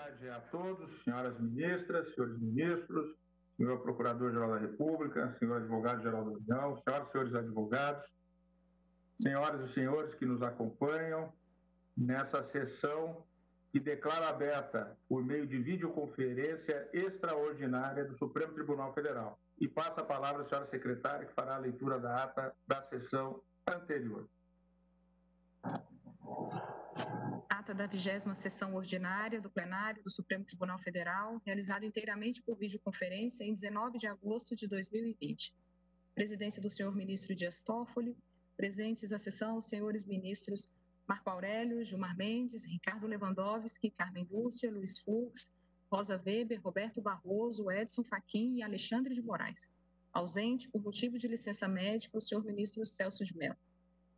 tarde a todos, senhoras ministras, senhores ministros, senhor Procurador-Geral da República, senhor Advogado-Geral da União, senhoras e senhores advogados, senhoras e senhores que nos acompanham nessa sessão que declaro aberta por meio de videoconferência extraordinária do Supremo Tribunal Federal. E passo a palavra à senhora secretária, que fará a leitura da ata da sessão anterior. Ata da 20ª Sessão Ordinária do Plenário do Supremo Tribunal Federal, realizada inteiramente por videoconferência em 19 de agosto de 2020. Presidência do senhor ministro Dias Toffoli, presentes à sessão os senhores ministros Marco Aurélio, Gilmar Mendes, Ricardo Lewandowski, Carmen Lúcia, Luiz Fux, Rosa Weber, Roberto Barroso, Edson Fachin e Alexandre de Moraes. Ausente, por motivo de licença médica, o senhor ministro Celso de Mello.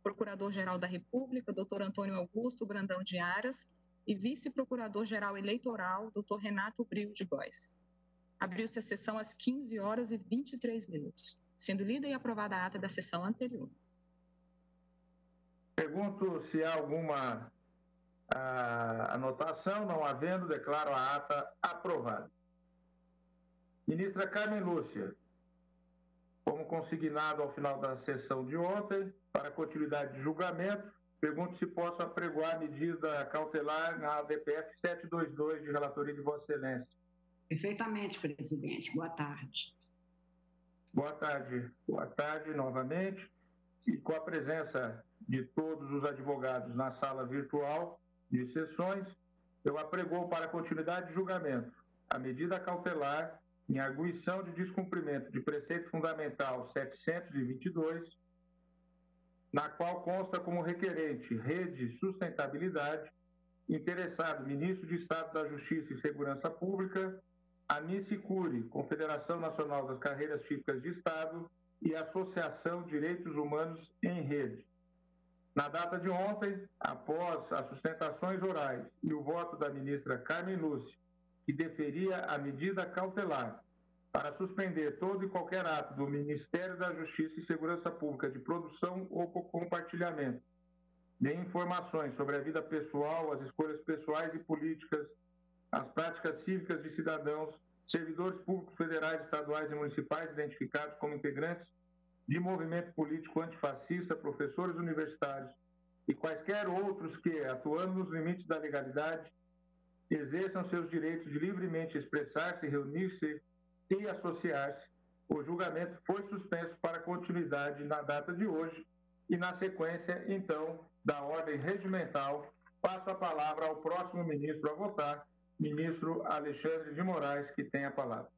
Procurador-Geral da República, Dr. Antônio Augusto Brandão de Aras, e Vice-Procurador-Geral Eleitoral, Dr. Renato Brio de Góes. Abriu-se a sessão às 15h23, sendo lida e aprovada a ata da sessão anterior. Pergunto se há alguma anotação. Não havendo, declaro a ata aprovada. Ministra Carmen Lúcia, como consignado ao final da sessão de ontem, para continuidade de julgamento, pergunto se posso apregoar medida cautelar na ADPF 722 de relatoria de Vossa Excelência. Perfeitamente, presidente. Boa tarde. Boa tarde. Boa tarde novamente. E com a presença de todos os advogados na sala virtual de sessões, eu apregoo para continuidade de julgamento a medida cautelar em arguição de descumprimento de preceito fundamental 722, na qual consta como requerente Rede Sustentabilidade, interessado Ministro de Estado da Justiça e Segurança Pública, Anice Cury, Confederação Nacional das Carreiras Típicas de Estado e Associação Direitos Humanos em Rede. Na data de ontem, após as sustentações orais e o voto da ministra Carmen Lúcia, que deferia a medida cautelar para suspender todo e qualquer ato do Ministério da Justiça e Segurança Pública de produção ou compartilhamento de informações sobre a vida pessoal, as escolhas pessoais e políticas, as práticas cívicas de cidadãos, servidores públicos federais, estaduais e municipais identificados como integrantes de movimento político antifascista, professores universitários e quaisquer outros que, atuando nos limites da legalidade, exerçam seus direitos de livremente expressar-se, reunir-se e associar-se. O julgamento foi suspenso para continuidade na data de hoje e, na sequência, então, da ordem regimental, passo a palavra ao próximo ministro a votar, ministro Alexandre de Moraes, que tem a palavra.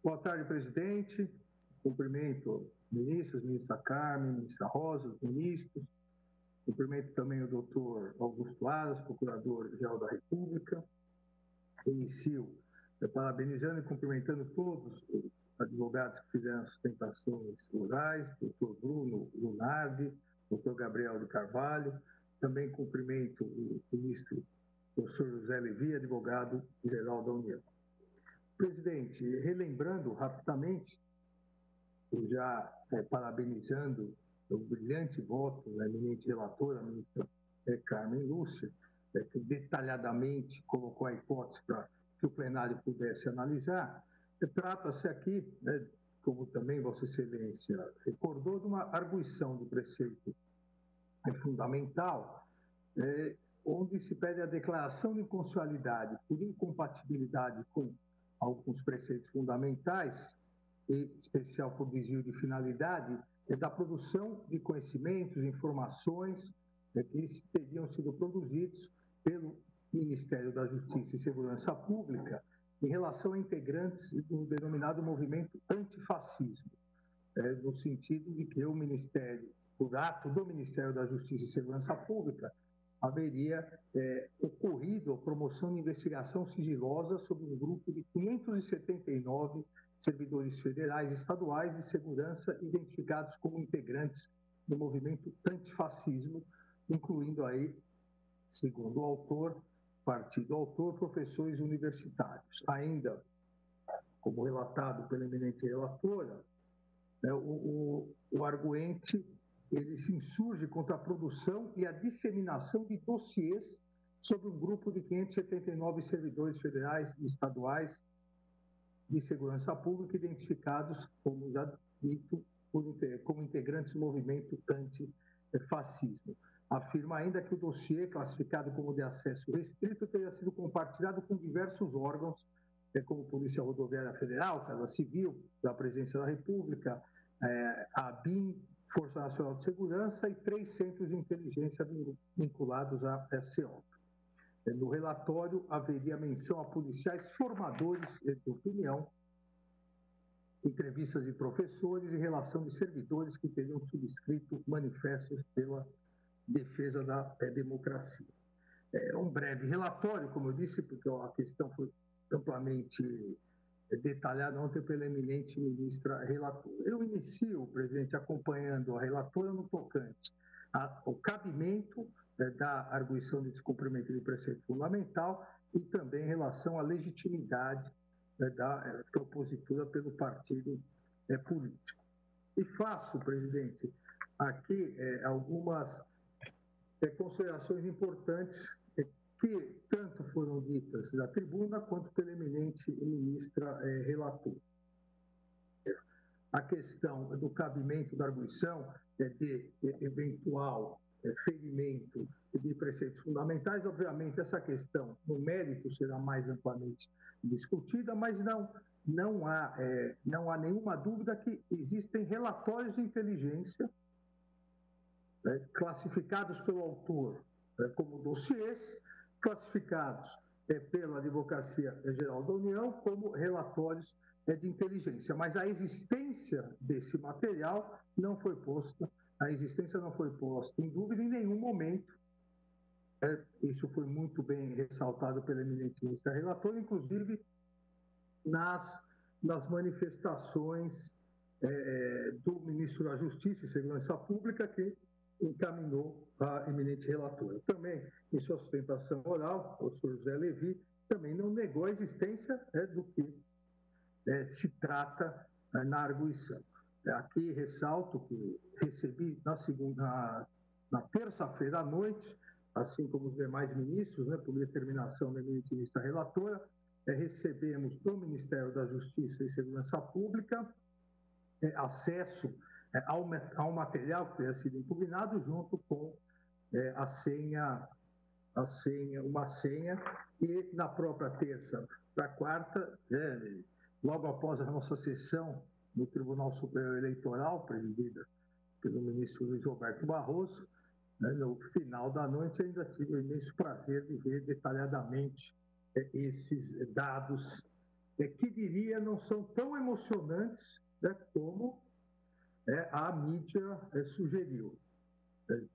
Boa tarde, presidente. Cumprimento ministros, ministra Carmen, ministra Rosa, os ministros. Cumprimento também o doutor Augusto Aras, Procurador-Geral da República. Inicio parabenizando e cumprimentando todos os advogados que fizeram sustentações orais, doutor Bruno Lunardi, doutor Gabriel de Carvalho. Também cumprimento o ministro professor José Levi, advogado-geral da União. Presidente, relembrando rapidamente, já parabenizando o brilhante voto da eminente relatora, a ministra Carmen Lúcia, que detalhadamente colocou a hipótese para que o plenário pudesse analisar. Trata-se aqui, como também Vossa Excelência recordou, de uma arguição do preceito fundamental, onde se pede a declaração de inconstitucionalidade por incompatibilidade com alguns preceitos fundamentais, em especial por desvio de finalidade, da produção de conhecimentos, informações que teriam sido produzidos pelo Ministério da Justiça e Segurança Pública em relação a integrantes do denominado movimento antifascismo, no sentido de que o Ministério, por ato do Ministério da Justiça e Segurança Pública, haveria ocorrido a promoção de investigação sigilosa sobre um grupo de 579 servidores federais e estaduais de segurança identificados como integrantes do movimento antifascismo, incluindo aí, segundo o autor, partido autor, professores universitários. Ainda, como relatado pela eminente relatora, o arguente ele se insurge contra a produção e a disseminação de dossiês sobre um grupo de 579 servidores federais e estaduais de segurança pública identificados, como já dito, como integrantes do movimento antifascismo. Afirma ainda que o dossiê, classificado como de acesso restrito, teria sido compartilhado com diversos órgãos, como Polícia Rodoviária Federal, Casa Civil, da Presidência da República, a ABIN, Força Nacional de Segurança e 3 centros de inteligência vinculados à SCO. No relatório, haveria menção a policiais formadores de opinião, entrevistas de professores e relação de servidores que teriam subscrito manifestos pela defesa da democracia. É um breve relatório, como eu disse, porque a questão foi amplamente detalhada ontem pela eminente ministra relatora. Eu inicio, presidente, acompanhando a relatora no tocante ao cabimento da arguição de descumprimento de preceito fundamental e também em relação à legitimidade da propositura pelo partido político. E faço, presidente, aqui algumas considerações importantes que tanto foram ditas da tribuna quanto pela eminente ministra relatora. A questão do cabimento da arguição de eventual ferimento de preceitos fundamentais, obviamente essa questão no mérito será mais amplamente discutida, mas não há nenhuma dúvida que existem relatórios de inteligência classificados pelo autor como dossiês, classificados pela Advocacia Geral da União como relatórios de inteligência, mas a existência desse material não foi posta, em dúvida em nenhum momento. Isso foi muito bem ressaltado pela eminente ministra relatora, inclusive nas manifestações do ministro da Justiça e Segurança Pública, que encaminhou a eminente relatora. Também, em sua sustentação oral, o professor José Levi também não negou a existência do que se trata na arguição. Aqui ressalto que recebi na terça-feira à noite, assim como os demais ministros, por determinação da eminente ministra relatora, recebemos do Ministério da Justiça e Segurança Pública acesso ao material que tenha sido impugnado junto com uma senha, e na própria terça para quarta, logo após a nossa sessão no Tribunal Superior Eleitoral, presidida pelo ministro Luiz Roberto Barroso, no final da noite ainda tive o imenso prazer de ver detalhadamente esses dados, que diria não são tão emocionantes como a mídia sugeriu.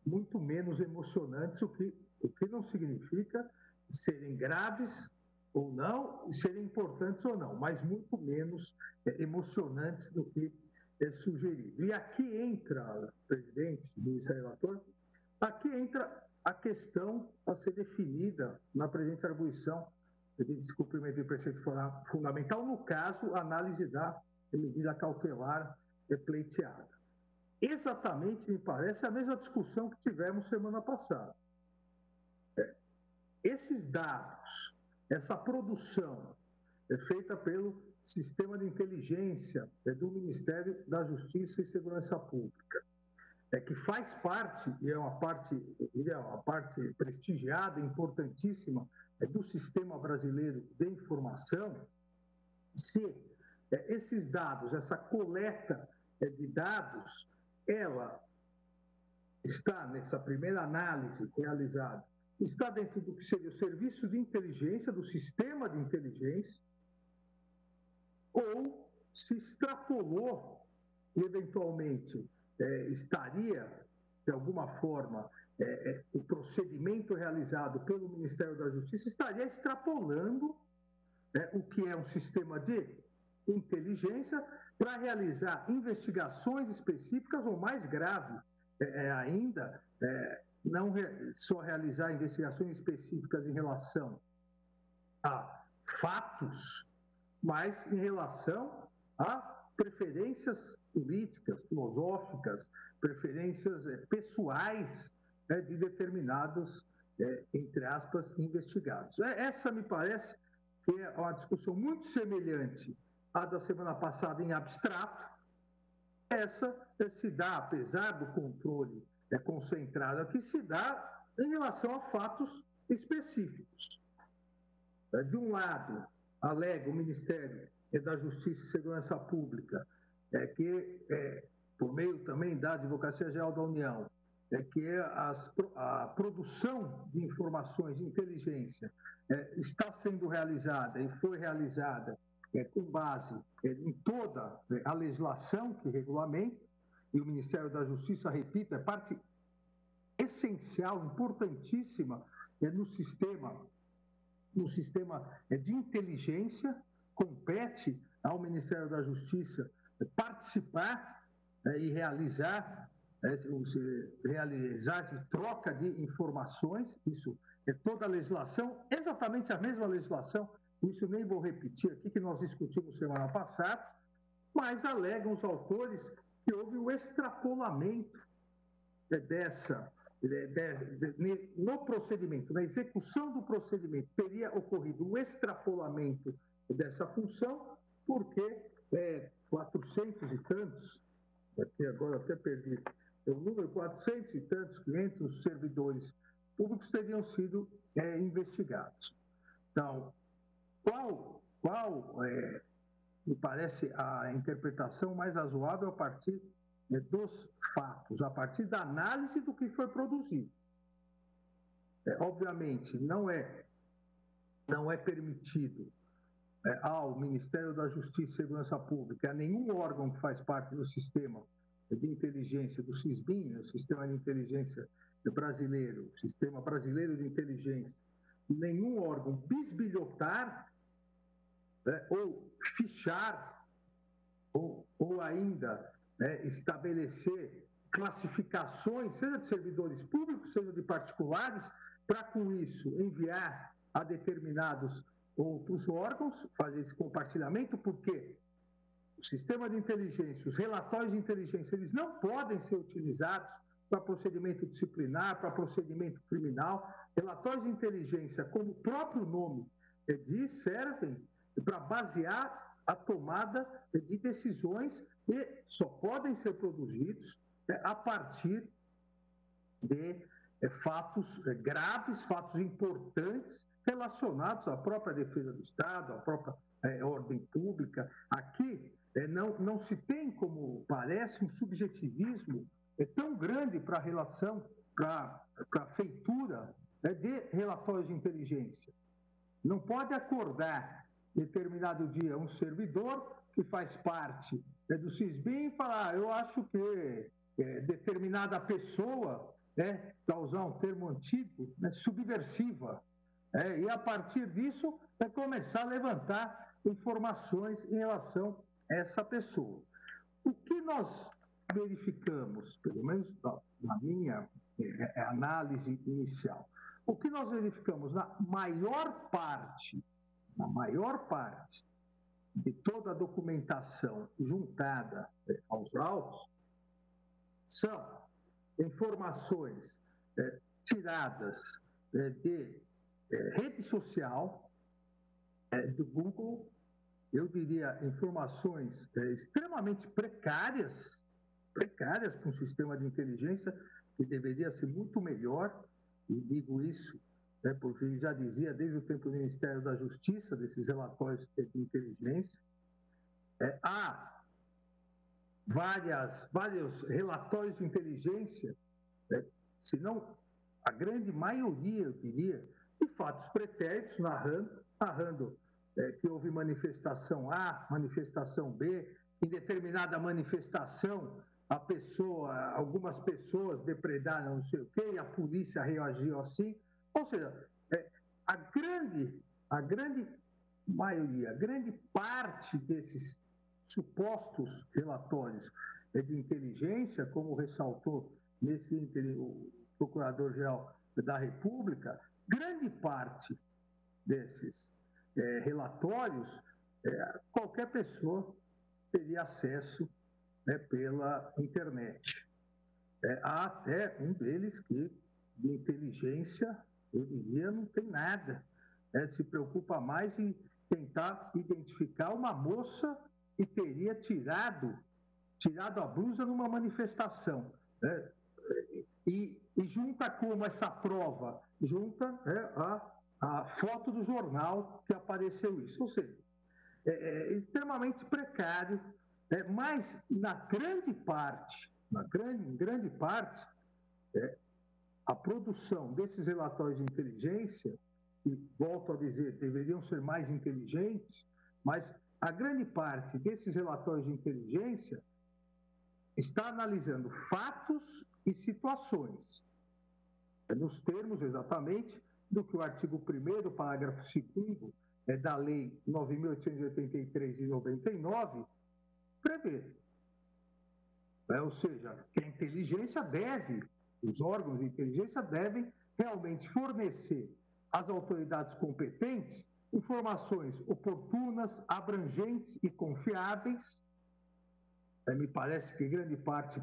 Muito menos emocionantes, o que não significa serem graves ou não, serem importantes ou não, mas muito menos emocionantes do que sugerido. E aqui entra, presidente, ministro relator, aqui entra a questão a ser definida na presente arguição de descumprimento de preceito fundamental, no caso, a análise da medida cautelar pleiteada. Exatamente, me parece, a mesma discussão que tivemos semana passada. Esses dados, essa produção feita pelo sistema de inteligência do Ministério da Justiça e Segurança Pública, que faz parte, e é uma parte prestigiada, importantíssima, do sistema brasileiro de informação, se esses dados, essa coleta de dados, ela está, nessa primeira análise realizada, está dentro do que seria o serviço de inteligência, do sistema de inteligência, ou se extrapolou e, eventualmente, estaria, de alguma forma, o procedimento realizado pelo Ministério da Justiça estaria extrapolando o que é um sistema de inteligência para realizar investigações específicas, ou mais grave ainda, não só realizar investigações específicas em relação a fatos, mas em relação a preferências políticas, filosóficas, preferências pessoais de determinados entre aspas, investigados. Essa me parece que é uma discussão muito semelhante à da semana passada em abstrato. Essa se dá, apesar do controle concentrado aqui, se dá em relação a fatos específicos. De um lado, alega o Ministério da Justiça e Segurança Pública, que, por meio também da Advocacia Geral da União, que a produção de informações de inteligência está sendo realizada e foi realizada com base em toda a legislação que regulamenta, e o Ministério da Justiça, repito, é parte essencial, importantíssima no sistema de inteligência. Compete ao Ministério da Justiça participar e realizar troca de informações. Isso é toda a legislação, exatamente a mesma legislação, isso nem vou repetir aqui, que nós discutimos semana passada, mas alegam os autores que houve o extrapolamento no procedimento, na execução do procedimento, teria ocorrido um extrapolamento dessa função, porque 400 e tantos, aqui agora até perdi o número, 400 e tantos, 500 servidores públicos teriam sido investigados. Então, qual me parece a interpretação mais razoável a partir dos fatos, a partir da análise do que foi produzido? Obviamente, não é permitido ao Ministério da Justiça e Segurança Pública, a nenhum órgão que faz parte do sistema de inteligência do SISBIN, o Sistema de Inteligência Brasileiro, o Sistema Brasileiro de Inteligência, nenhum órgão bisbilhotar ou fichar ou ainda estabelecer classificações, seja de servidores públicos, seja de particulares, para com isso enviar a determinados outros órgãos, fazer esse compartilhamento, porque o sistema de inteligência, os relatórios de inteligência, eles não podem ser utilizados para procedimento disciplinar, para procedimento criminal. Relatórios de inteligência, como o próprio nome diz, servem para basear a tomada de decisões e só podem ser produzidos a partir de fatos graves, fatos importantes relacionados à própria defesa do Estado, à própria ordem pública. Aqui não se tem, como parece, um subjetivismo tão grande para a relação, para a feitura de relatórios de inteligência. Não pode acordar determinado dia um servidor que faz parte do SISBIN e falar: eu acho que determinada pessoa, para usar um termo antigo, subversiva, e a partir disso começar a levantar informações em relação a essa pessoa. O que nós verificamos, pelo menos na minha análise inicial, o que nós verificamos na maior parte de toda a documentação juntada aos autos são informações tiradas de rede social, do Google, eu diria informações extremamente precárias para um sistema de inteligência que deveria ser muito melhor, e digo isso porque já dizia desde o tempo do Ministério da Justiça, desses relatórios de inteligência. Há vários relatórios de inteligência, se não a grande maioria, eu diria, de fatos pretéritos, narrando que houve manifestação A, manifestação B, em determinada manifestação algumas pessoas depredaram não sei o quê, e a polícia reagiu assim. Ou seja, a grande maioria, a grande parte desses supostos relatórios de inteligência, como ressaltou o Procurador-Geral da República, grande parte desses relatórios, qualquer pessoa teria acesso pela internet. Há até um deles que, de inteligência, hoje em dia não tem nada. Se preocupa mais em tentar identificar uma moça que teria tirado a blusa numa manifestação. E junta como essa prova? Junta a foto do jornal que apareceu isso. Ou seja, é extremamente precário, mas na grande parte, a produção desses relatórios de inteligência, que, volto a dizer, deveriam ser mais inteligentes, mas a grande parte desses relatórios de inteligência está analisando fatos e situações, nos termos exatamente do que o artigo 1º, parágrafo 2º da Lei 9.883 de 99 prevê. Ou seja, que a inteligência os órgãos de inteligência devem realmente fornecer às autoridades competentes informações oportunas, abrangentes e confiáveis. Me parece que grande parte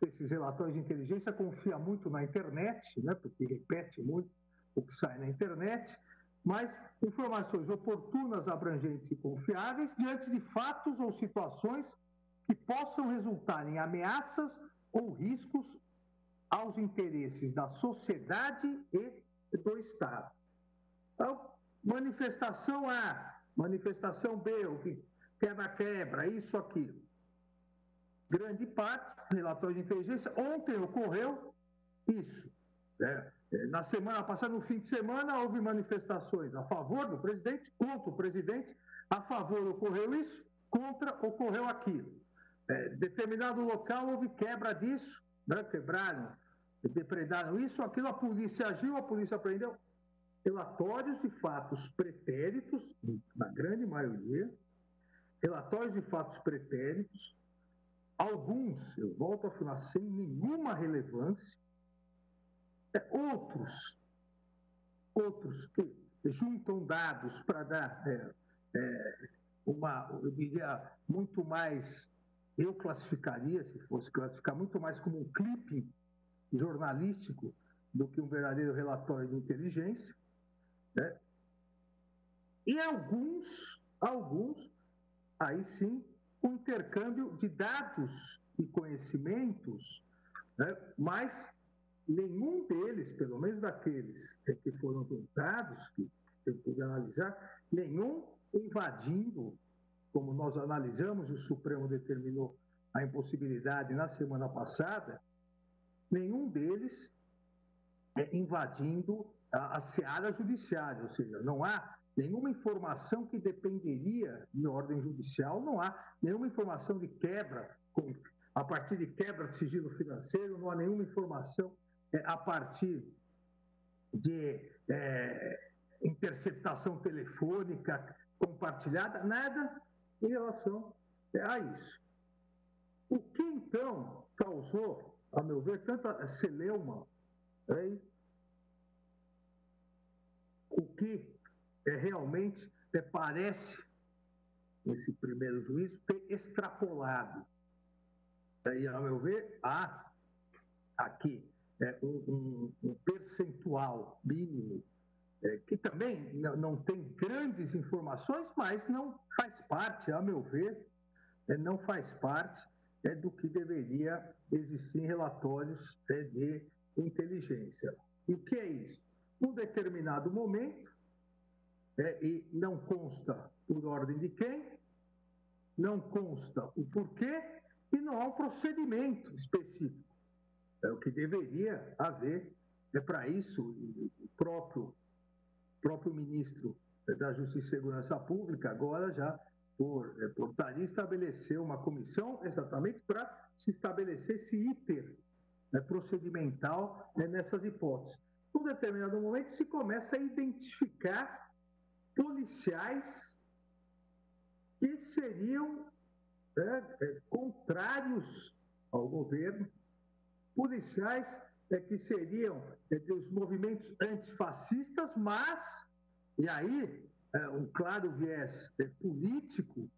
desses relatórios de inteligência confia muito na internet, né, porque repete muito o que sai na internet, mas informações oportunas, abrangentes e confiáveis diante de fatos ou situações que possam resultar em ameaças ou riscos aos interesses da sociedade e do Estado. Então, manifestação A, manifestação B, quebra-quebra, isso, aquilo. Grande parte, relatório de inteligência, ontem ocorreu isso. Na semana passada, no fim de semana, houve manifestações a favor do presidente, contra o presidente, a favor ocorreu isso, contra ocorreu aquilo. Determinado local houve quebra disso, né? Quebraram, depredaram isso, aquilo, a polícia agiu, a polícia prendeu. Relatórios de fatos pretéritos, na grande maioria, relatórios de fatos pretéritos, alguns, eu volto a afirmar, sem nenhuma relevância, outros que juntam dados para dar eu diria, muito mais, eu classificaria, se fosse classificar, muito mais como um clipe jornalístico do que um verdadeiro relatório de inteligência, né? E alguns, aí sim, o intercâmbio de dados e conhecimentos, né? Mas nenhum deles, pelo menos daqueles que foram juntados, que eu pude analisar, nenhum invadindo, como nós analisamos, e o Supremo determinou a impossibilidade na semana passada, nenhum deles invadindo a seara judiciária, ou seja, não há nenhuma informação que dependeria de ordem judicial, não há nenhuma informação de quebra, a partir de quebra de sigilo financeiro, não há nenhuma informação a partir de interceptação telefônica compartilhada, nada em relação a isso. O que, então, causou, a meu ver, tanta celeuma, o que realmente parece, nesse primeiro juízo, ter extrapolado. E, a meu ver, há aqui um percentual mínimo que também não tem grandes informações, mas não faz parte, a meu ver, não faz parte do que deveria existir em relatórios de inteligência. E o que é isso? Num determinado momento, e não consta por ordem de quem, não consta o porquê, e não há um procedimento específico. O que deveria haver para isso, o próprio ministro da Justiça e Segurança Pública, agora já por portaria, estabeleceu uma comissão exatamente para se estabelecer esse iter procedimental nessas hipóteses. Num determinado momento, se começa a identificar policiais que seriam contrários ao governo, policiais que seriam dos movimentos antifascistas, mas, e aí, um claro viés político,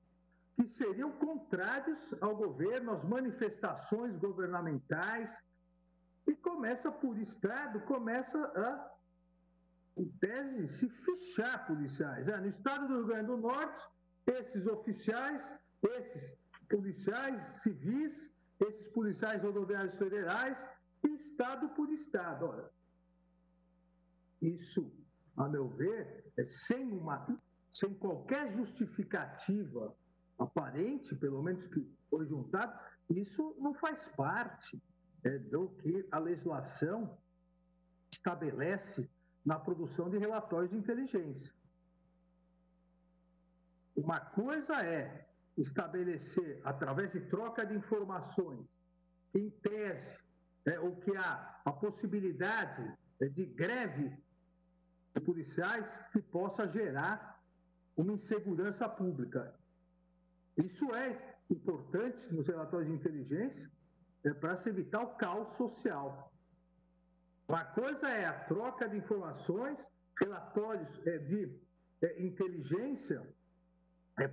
que seriam contrários ao governo, às manifestações governamentais, e começa, por Estado, começa em tese, se fichar policiais. No estado do Rio Grande do Norte, esses oficiais, esses policiais civis, esses policiais rodoviários federais, estado por estado. Ora, isso, a meu ver, é sem qualquer justificativa aparente, pelo menos que foi juntado, isso não faz parte do que a legislação estabelece na produção de relatórios de inteligência. Uma coisa é estabelecer, através de troca de informações, em tese, o que há a possibilidade de greve de policiais que possa gerar uma insegurança pública. Isso é importante nos relatórios de inteligência para se evitar o caos social. Uma coisa é a troca de informações, relatórios de inteligência,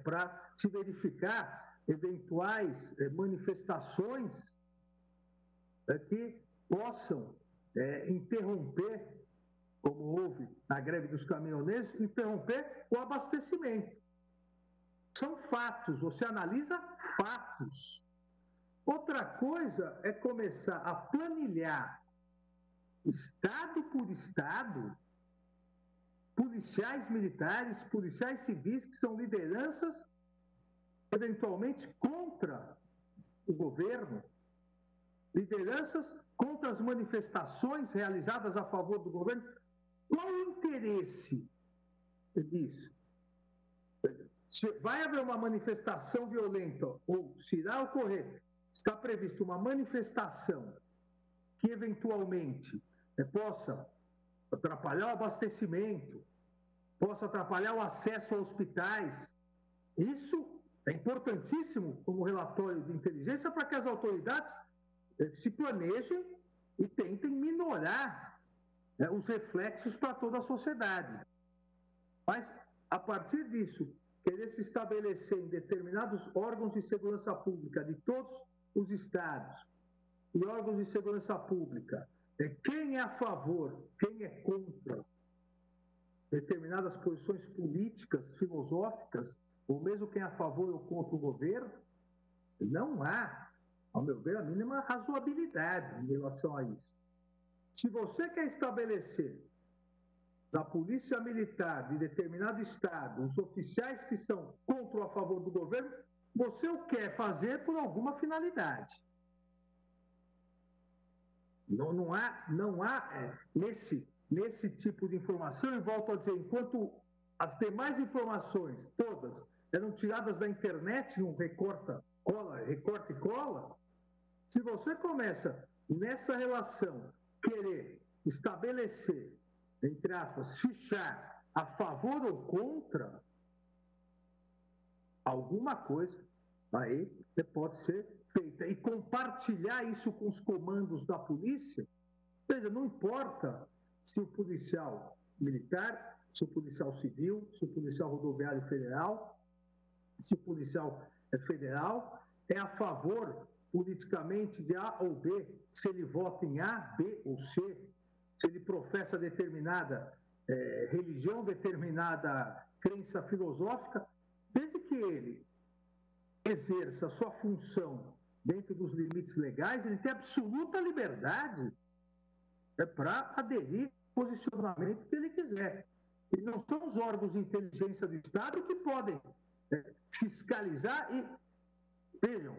para se verificar eventuais manifestações que possam interromper, como houve na greve dos caminhoneiros, interromper o abastecimento. São fatos, você analisa fatos. Outra coisa é começar a planilhar, estado por estado, policiais militares, policiais civis, que são lideranças, eventualmente, contra o governo, lideranças contra as manifestações realizadas a favor do governo. Qual o interesse disso? Se vai haver uma manifestação violenta, ou se irá ocorrer, está prevista uma manifestação que eventualmente possa atrapalhar o abastecimento, possa atrapalhar o acesso a hospitais. Isso é importantíssimo como relatório de inteligência para que as autoridades se planejem e tentem minorar os reflexos para toda a sociedade. Mas, a partir disso, querer se estabelecer em determinados órgãos de segurança pública de todos os estados e órgãos de segurança pública, quem é a favor, quem é contra determinadas posições políticas, filosóficas, ou mesmo quem é a favor ou contra o governo, não há, ao meu ver, a mínima razoabilidade em relação a isso. Se você quer estabelecer da polícia militar de determinado estado os oficiais que são contra ou a favor do governo, você o quer fazer por alguma finalidade. Não há nesse tipo de informação, e volto a dizer, enquanto as demais informações, todas, eram tiradas da internet, num recorta e cola, se você começa nessa relação querer estabelecer, entre aspas, fichar a favor ou contra alguma coisa, aí pode ser feita. E compartilhar isso com os comandos da polícia, veja, não importa se o policial militar, se o policial civil, se o policial rodoviário federal, se o policial federal é a favor politicamente de A ou B, se ele vota em A, B ou C, se ele professa determinada religião, determinada crença filosófica, desde que ele exerça a sua função dentro dos limites legais, ele tem absoluta liberdade para aderir ao posicionamento que ele quiser. E não são os órgãos de inteligência do Estado que podem fiscalizar e, vejam,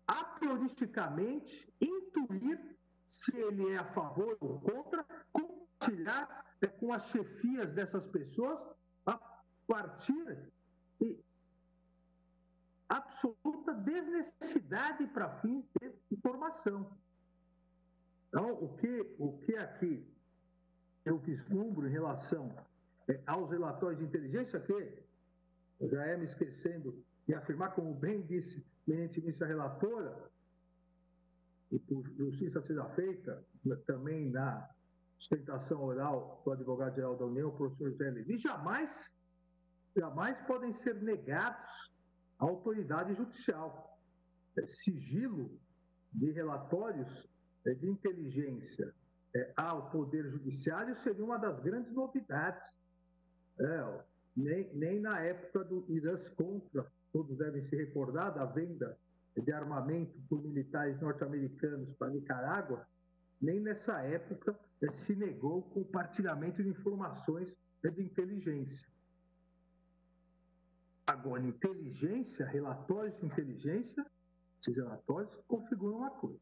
a prioristicamente intuir se ele é a favor ou contra, compartilhar com as chefias dessas pessoas a partir de absoluta desnecessidade para fins de informação. Então, o que aqui eu vislumbro em relação aos relatórios de inteligência, que eu já me esquecendo de afirmar, como bem disse eminentemente a relatora, e por justiça seja feita, também na sustentação oral do advogado-geral da União, o professor José Levi, jamais podem ser negados à autoridade judicial. Sigilo de relatórios de inteligência ao Poder Judiciário seria uma das grandes novidades. Nem na época do Irãs Contra, todos devem se recordar da venda de armamento por militares norte-americanos para Nicarágua, nem nessa época se negou o compartilhamento de informações de inteligência. Agora, inteligência, relatórios de inteligência, esses relatórios configuram uma coisa.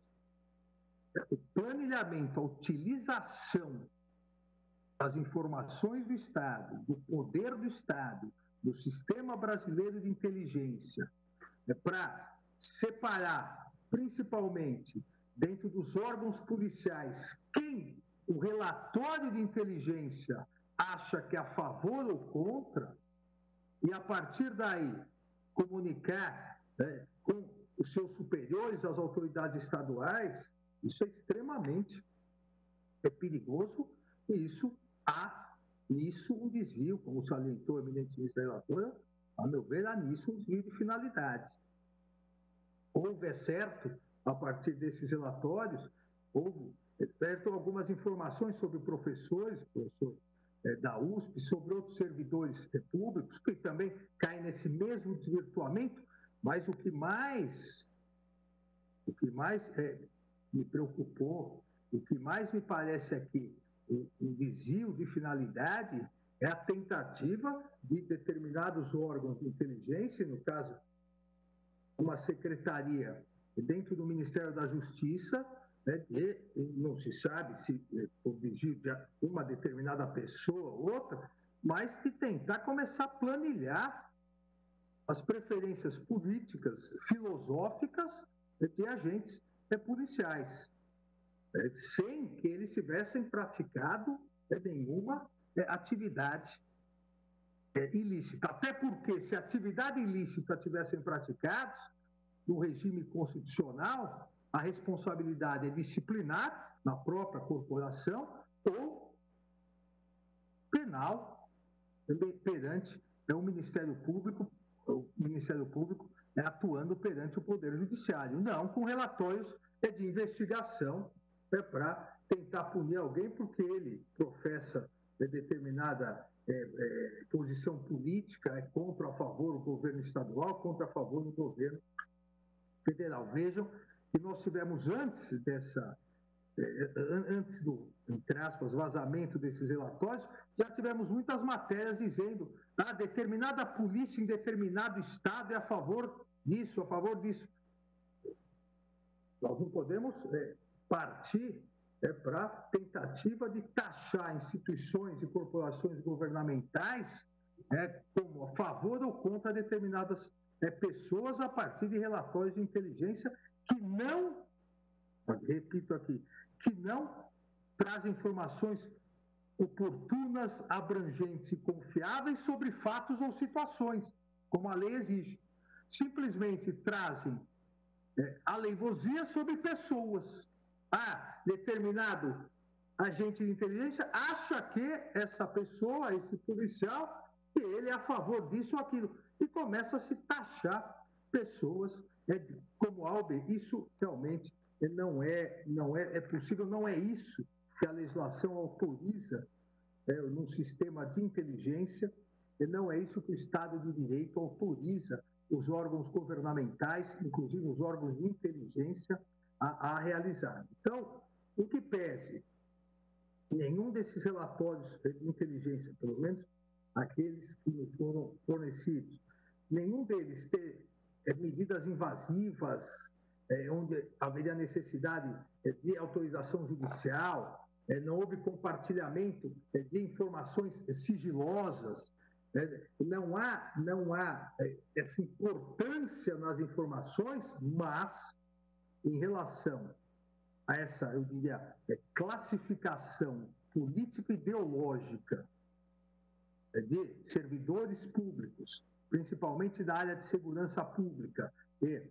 O planilhamento, a utilização das informações do Estado, do poder do Estado, do sistema brasileiro de inteligência, para separar, principalmente, dentro dos órgãos policiais, quem o relatório de inteligência acha que é a favor ou contra, e a partir daí comunicar com os seus superiores, as autoridades estaduais, isso é extremamente perigoso, e isso há nisso um desvio, como salientou a eminente ministra relatora, a meu ver, há nisso um desvio de finalidade. Houve, é certo, a partir desses relatórios, houve, é certo, algumas informações sobre professores, professor da USP, sobre outros servidores públicos, que também caem nesse mesmo desvirtuamento, mas o que mais me preocupou, o que mais me parece aqui um desvio de finalidade é a tentativa de determinados órgãos de inteligência, no caso, uma secretaria dentro do Ministério da Justiça, e não se sabe se o desvio de uma determinada pessoa ou outra, mas de tentar começar a planilhar as preferências políticas, filosóficas de agentes policiais, sem que eles tivessem praticado nenhuma atividade ilícita. Até porque, se atividade ilícita tivessem praticados, no regime constitucional, a responsabilidade é disciplinar na própria corporação ou penal perante o Ministério Público atuando perante o Poder Judiciário, não com relatórios de investigação para tentar punir alguém porque ele professa determinada posição política contra a favor do governo estadual, contra a favor do governo federal. Vejam que nós tivemos antes do, entre aspas, vazamento desses relatórios, já tivemos muitas matérias dizendo determinada polícia em determinado estado é a favor disso, a favor disso. Nós não podemos partir para a tentativa de taxar instituições e corporações governamentais como a favor ou contra determinadas pessoas a partir de relatórios de inteligência que não, repito aqui, que não trazem informações oportunas, abrangentes e confiáveis sobre fatos ou situações, como a lei exige. Simplesmente trazem aleivosia sobre pessoas. Determinado agente de inteligência acha que essa pessoa, esse policial, que ele é a favor disso ou aquilo. E começa a se taxar pessoas como Alber. Isso realmente não é possível, não é isso que a legislação autoriza num sistema de inteligência, não é isso que o Estado de Direito autoriza os órgãos governamentais, inclusive os órgãos de inteligência, a realizar. Então, o que pese, nenhum desses relatórios de inteligência, pelo menos aqueles que me foram fornecidos, nenhum deles ter medidas invasivas, onde haveria necessidade de autorização judicial, não houve compartilhamento de informações sigilosas, não há essa importância nas informações, mas em relação a essa, eu diria, classificação político-ideológica de servidores públicos, principalmente da área de segurança pública e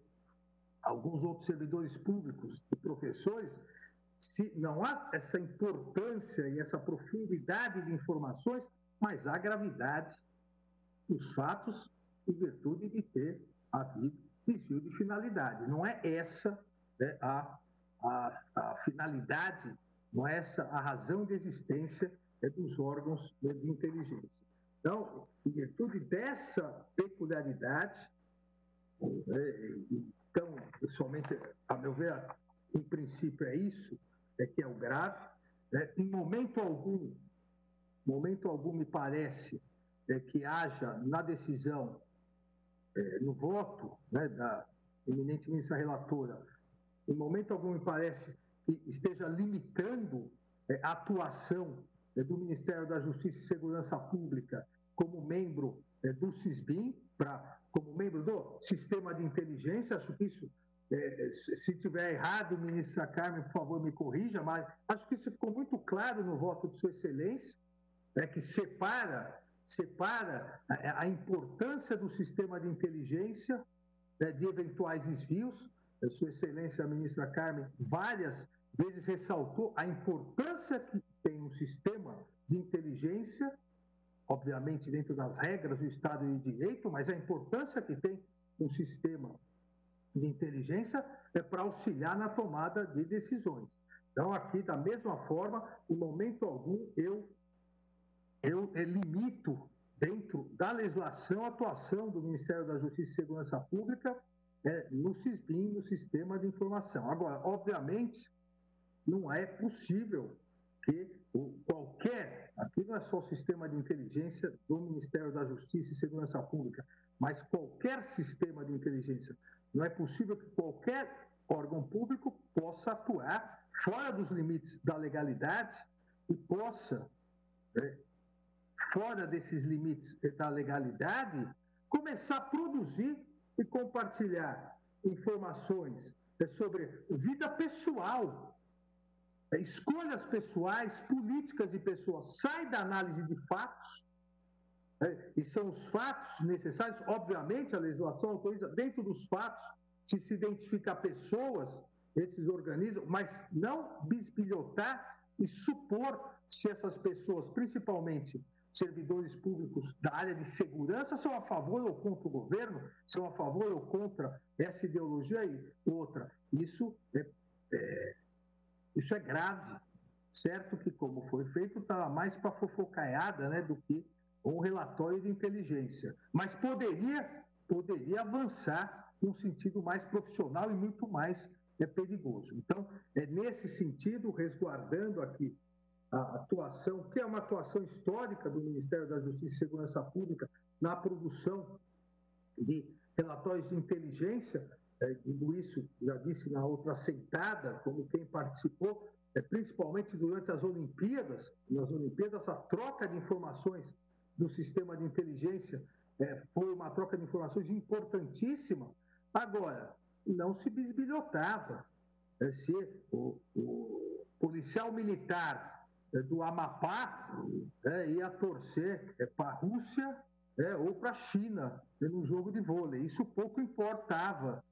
alguns outros servidores públicos e professores, se não há essa importância e essa profundidade de informações, mas há gravidade dos fatos em virtude de ter havido desvio de finalidade. Não é essa a finalidade não é essa a razão de existência dos órgãos de inteligência. Então, em virtude dessa peculiaridade, então, somente, a meu ver, em princípio é isso, que é o grave. Em momento algum me parece que haja na decisão, no voto da eminente ministra relatora, em momento algum me parece que esteja limitando a atuação do Ministério da Justiça e Segurança Pública como membro do SISBIM, como membro do sistema de inteligência. Acho que isso, se estiver errado, ministra Carmen, por favor, me corrija, mas acho que isso ficou muito claro no voto de Sua Excelência, que separa a importância do sistema de inteligência de eventuais desvios. Sua Excelência, a ministra Carmen, várias vezes ressaltou a importância que tem um sistema de inteligência, obviamente dentro das regras do Estado de Direito, mas a importância que tem um sistema de inteligência para auxiliar na tomada de decisões. Então, aqui, da mesma forma, em momento algum, eu limito, dentro da legislação, a atuação do Ministério da Justiça e Segurança Pública no SISBIM, no Sistema de Informação. Agora, obviamente, não é possível que qualquer, aqui não é só o sistema de inteligência do Ministério da Justiça e Segurança Pública, mas qualquer sistema de inteligência, não é possível que qualquer órgão público possa atuar fora dos limites da legalidade e possa, fora desses limites da legalidade, começar a produzir e compartilhar informações sobre vida pessoal, escolhas pessoais, políticas de pessoas. Sai da análise de fatos, e são os fatos necessários. Obviamente, a legislação autoriza, dentro dos fatos, se identificar pessoas, esses organismos, mas não bisbilhotar e supor se essas pessoas, principalmente servidores públicos da área de segurança, são a favor ou contra o governo, são a favor ou contra essa ideologia e outra. Isso é grave. Certo que, como foi feito, estava mais para fofocaiada, do que um relatório de inteligência. Mas poderia avançar num sentido mais profissional e muito mais perigoso. Então, nesse sentido, resguardando aqui a atuação, que é uma atuação histórica do Ministério da Justiça e Segurança Pública na produção de relatórios de inteligência, digo isso, já disse na outra sentada, como quem participou, principalmente durante as Olimpíadas. Nas Olimpíadas, a troca de informações do sistema de inteligência foi uma troca de informações importantíssima. Agora, não se bisbilhotava se o policial militar do Amapá ia torcer para a Rússia ou para a China no jogo de vôlei. Isso pouco importava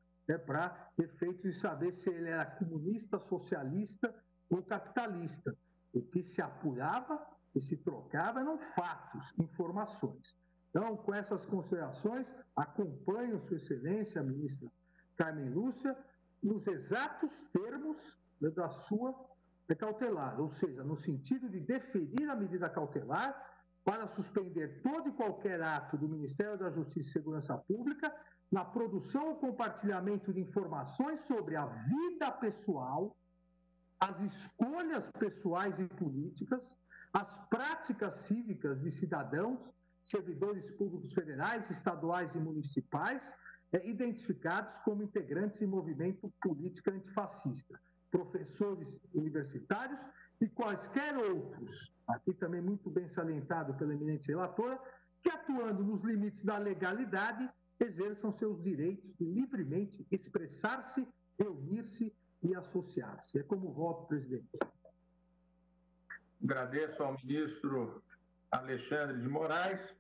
para efeito de saber se ele era comunista, socialista ou capitalista. O que se apurava e se trocava eram fatos, informações. Então, com essas considerações, acompanho Sua Excelência, a ministra Carmen Lúcia, nos exatos termos da sua cautelar, ou seja, no sentido de deferir a medida cautelar para suspender todo e qualquer ato do Ministério da Justiça e Segurança Pública na produção ou compartilhamento de informações sobre a vida pessoal, as escolhas pessoais e políticas, as práticas cívicas de cidadãos, servidores públicos federais, estaduais e municipais, identificados como integrantes de movimento político antifascista, professores universitários e quaisquer outros, aqui também muito bem salientado pela eminente relatora, que atuando nos limites da legalidade, exerçam seus direitos de livremente expressar-se, reunir-se e associar-se. É como voto, presidente. Agradeço ao ministro Alexandre de Moraes.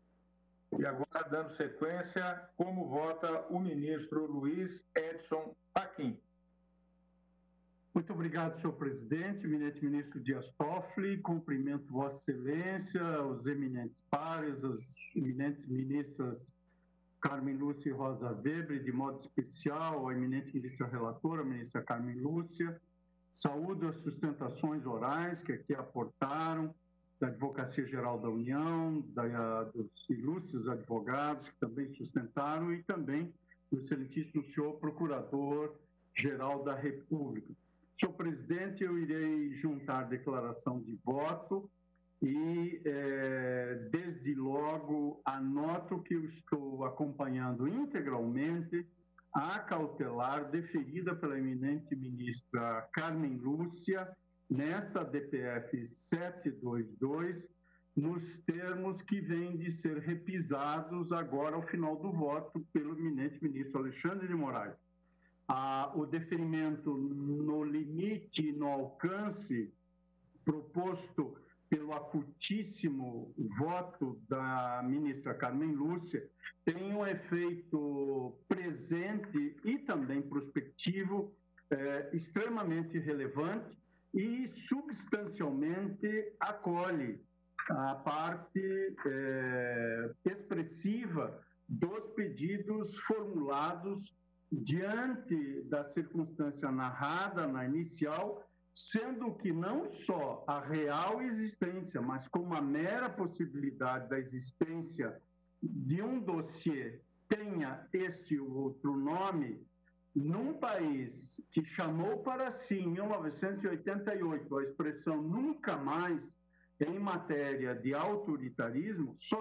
E agora, dando sequência, como vota o ministro Luiz Edson Fachin. Muito obrigado, senhor presidente, eminente ministro Dias Toffoli. Cumprimento Vossa Excelência, os eminentes pares, as eminentes ministras Carmen Lúcia e Rosa Weber, de modo especial a eminente ministra relatora, a ministra Carmen Lúcia, Saúdo as sustentações orais que aqui aportaram, da Advocacia Geral da União, dos ilustres advogados que também sustentaram e também do excelentíssimo senhor Procurador-Geral da República. Senhor presidente, eu irei juntar declaração de voto e, desde logo, anoto que eu estou acompanhando integralmente a cautelar deferida pela eminente ministra Carmen Lúcia, nesta DPF 722, nos termos que vêm de ser repisados agora ao final do voto pelo eminente ministro Alexandre de Moraes. O deferimento no limite, no alcance proposto pelo acutíssimo voto da ministra Carmen Lúcia, tem um efeito presente e também prospectivo extremamente relevante e substancialmente acolhe a parte expressiva dos pedidos formulados diante da circunstância narrada na inicial, sendo que não só a real existência, mas como a mera possibilidade da existência de um dossiê tenha este ou outro nome, num país que chamou para si, em 1988, a expressão nunca mais em matéria de autoritarismo, só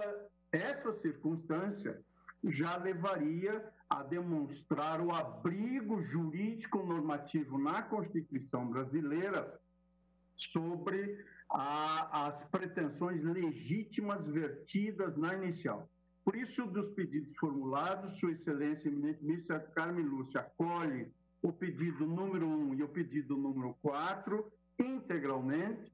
essa circunstância já levaria a demonstrar o abrigo jurídico-normativo na Constituição brasileira sobre as pretensões legítimas vertidas na inicial. Por isso, dos pedidos formulados, Sua Excelência, eminente ministra Carmen Lúcia, acolhe o pedido número 1 e o pedido número 4 integralmente.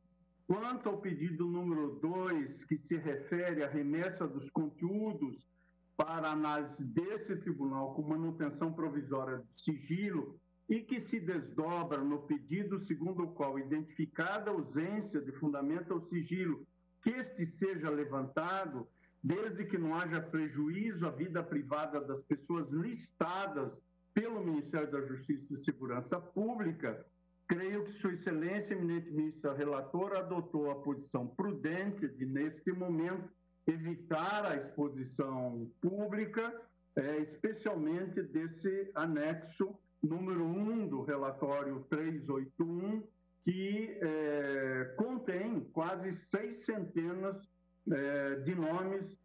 Quanto ao pedido número 2, que se refere à remessa dos conteúdos para análise desse tribunal com manutenção provisória de sigilo e que se desdobra no pedido segundo o qual, identificada a ausência de fundamento ao sigilo, que este seja levantado, desde que não haja prejuízo à vida privada das pessoas listadas pelo Ministério da Justiça e Segurança Pública, creio que Sua Excelência, eminente ministra relatora, adotou a posição prudente de, neste momento, evitar a exposição pública, especialmente desse anexo número 1 do relatório 381, que contém quase 600 de nomes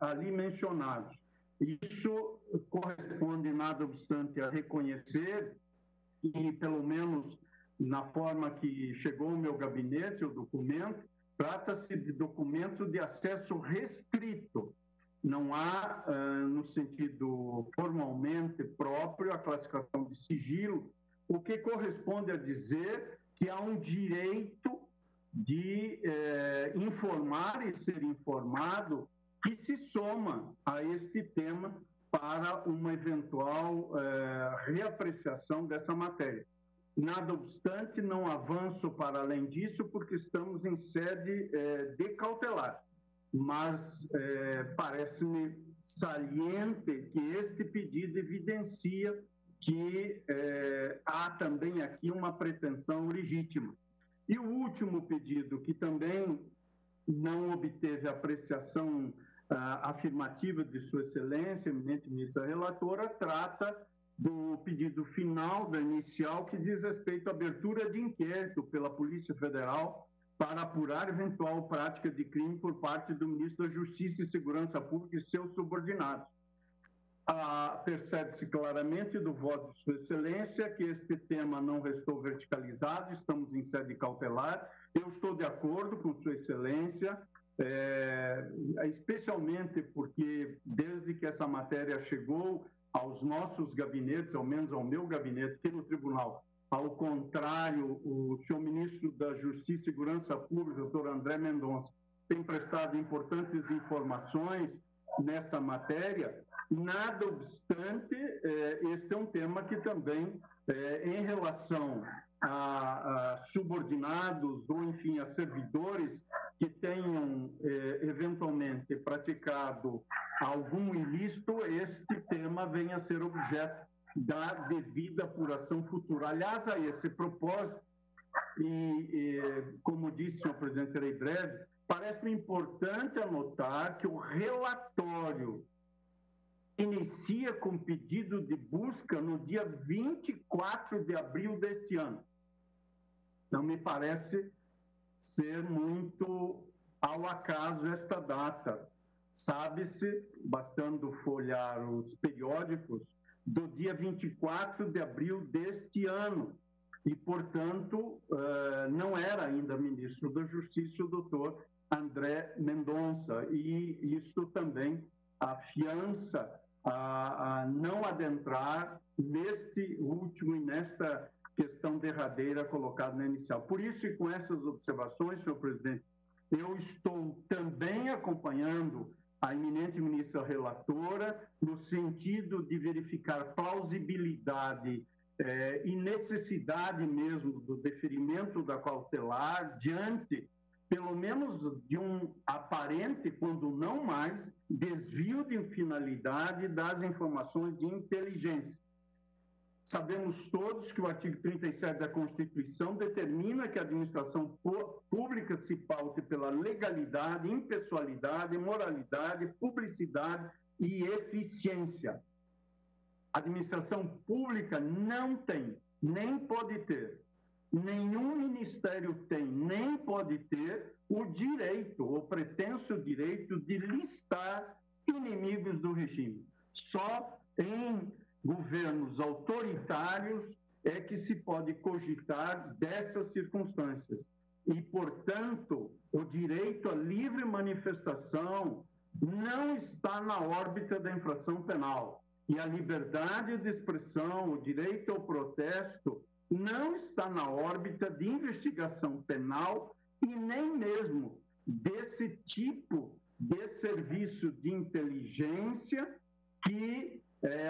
ali mencionados. Isso corresponde, nada obstante, a reconhecer, e pelo menos na forma que chegou ao meu gabinete, o documento, trata-se de documento de acesso restrito. Não há, no sentido formalmente próprio, a classificação de sigilo, o que corresponde a dizer que há um direito de informar e ser informado que se soma a este tema para uma eventual reapreciação dessa matéria. Nada obstante, não avanço para além disso, porque estamos em sede de cautelar. Mas parece-me saliente que este pedido evidencia que há também aqui uma pretensão legítima. E o último pedido, que também não obteve apreciação afirmativa de Sua Excelência, eminente ministra relatora, trata do pedido final da inicial, que diz respeito à abertura de inquérito pela Polícia Federal para apurar eventual prática de crime por parte do ministro da Justiça e Segurança Pública e seus subordinados. Percebe-se claramente do voto de Sua Excelência que este tema não restou verticalizado, estamos em sede cautelar. Eu estou de acordo com Sua Excelência, especialmente porque, desde que essa matéria chegou aos nossos gabinetes, ao menos ao meu gabinete aqui no tribunal, ao contrário, o senhor ministro da Justiça e Segurança Pública, doutor André Mendonça, tem prestado importantes informações nesta matéria. Nada obstante, este é um tema que também, em relação a subordinados ou, enfim, a servidores que tenham eventualmente praticado algum ilícito, este tema venha a ser objeto da devida apuração futura. Aliás, a esse propósito, como disse o senhor presidente, serei breve, parece-me importante anotar que o relatório inicia com pedido de busca no dia 24 de abril deste ano. Não me parece ser muito ao acaso esta data. Sabe-se, bastando folhear os periódicos, do dia 24 de abril deste ano. E, portanto, não era ainda ministro da Justiça o doutor André Mendonça. E isso também afiança a não adentrar neste último e nesta questão derradeira colocada na inicial. Por isso, e com essas observações, senhor presidente, eu estou também acompanhando a eminente ministra relatora no sentido de verificar plausibilidade e necessidade mesmo do deferimento da cautelar diante, pelo menos, de um aparente, quando não mais, desvio de finalidade das informações de inteligência. Sabemos todos que o artigo 37 da Constituição determina que a administração pública se paute pela legalidade, impessoalidade, moralidade, publicidade e eficiência. A administração pública não tem, nem pode ter, nenhum ministério tem, nem pode ter o direito, ou pretenso direito, de listar inimigos do regime. Só em governos autoritários é que se pode cogitar dessas circunstâncias. E, portanto, o direito à livre manifestação não está na órbita da infração penal. E a liberdade de expressão, o direito ao protesto, não está na órbita de investigação penal e nem mesmo desse tipo de serviço de inteligência que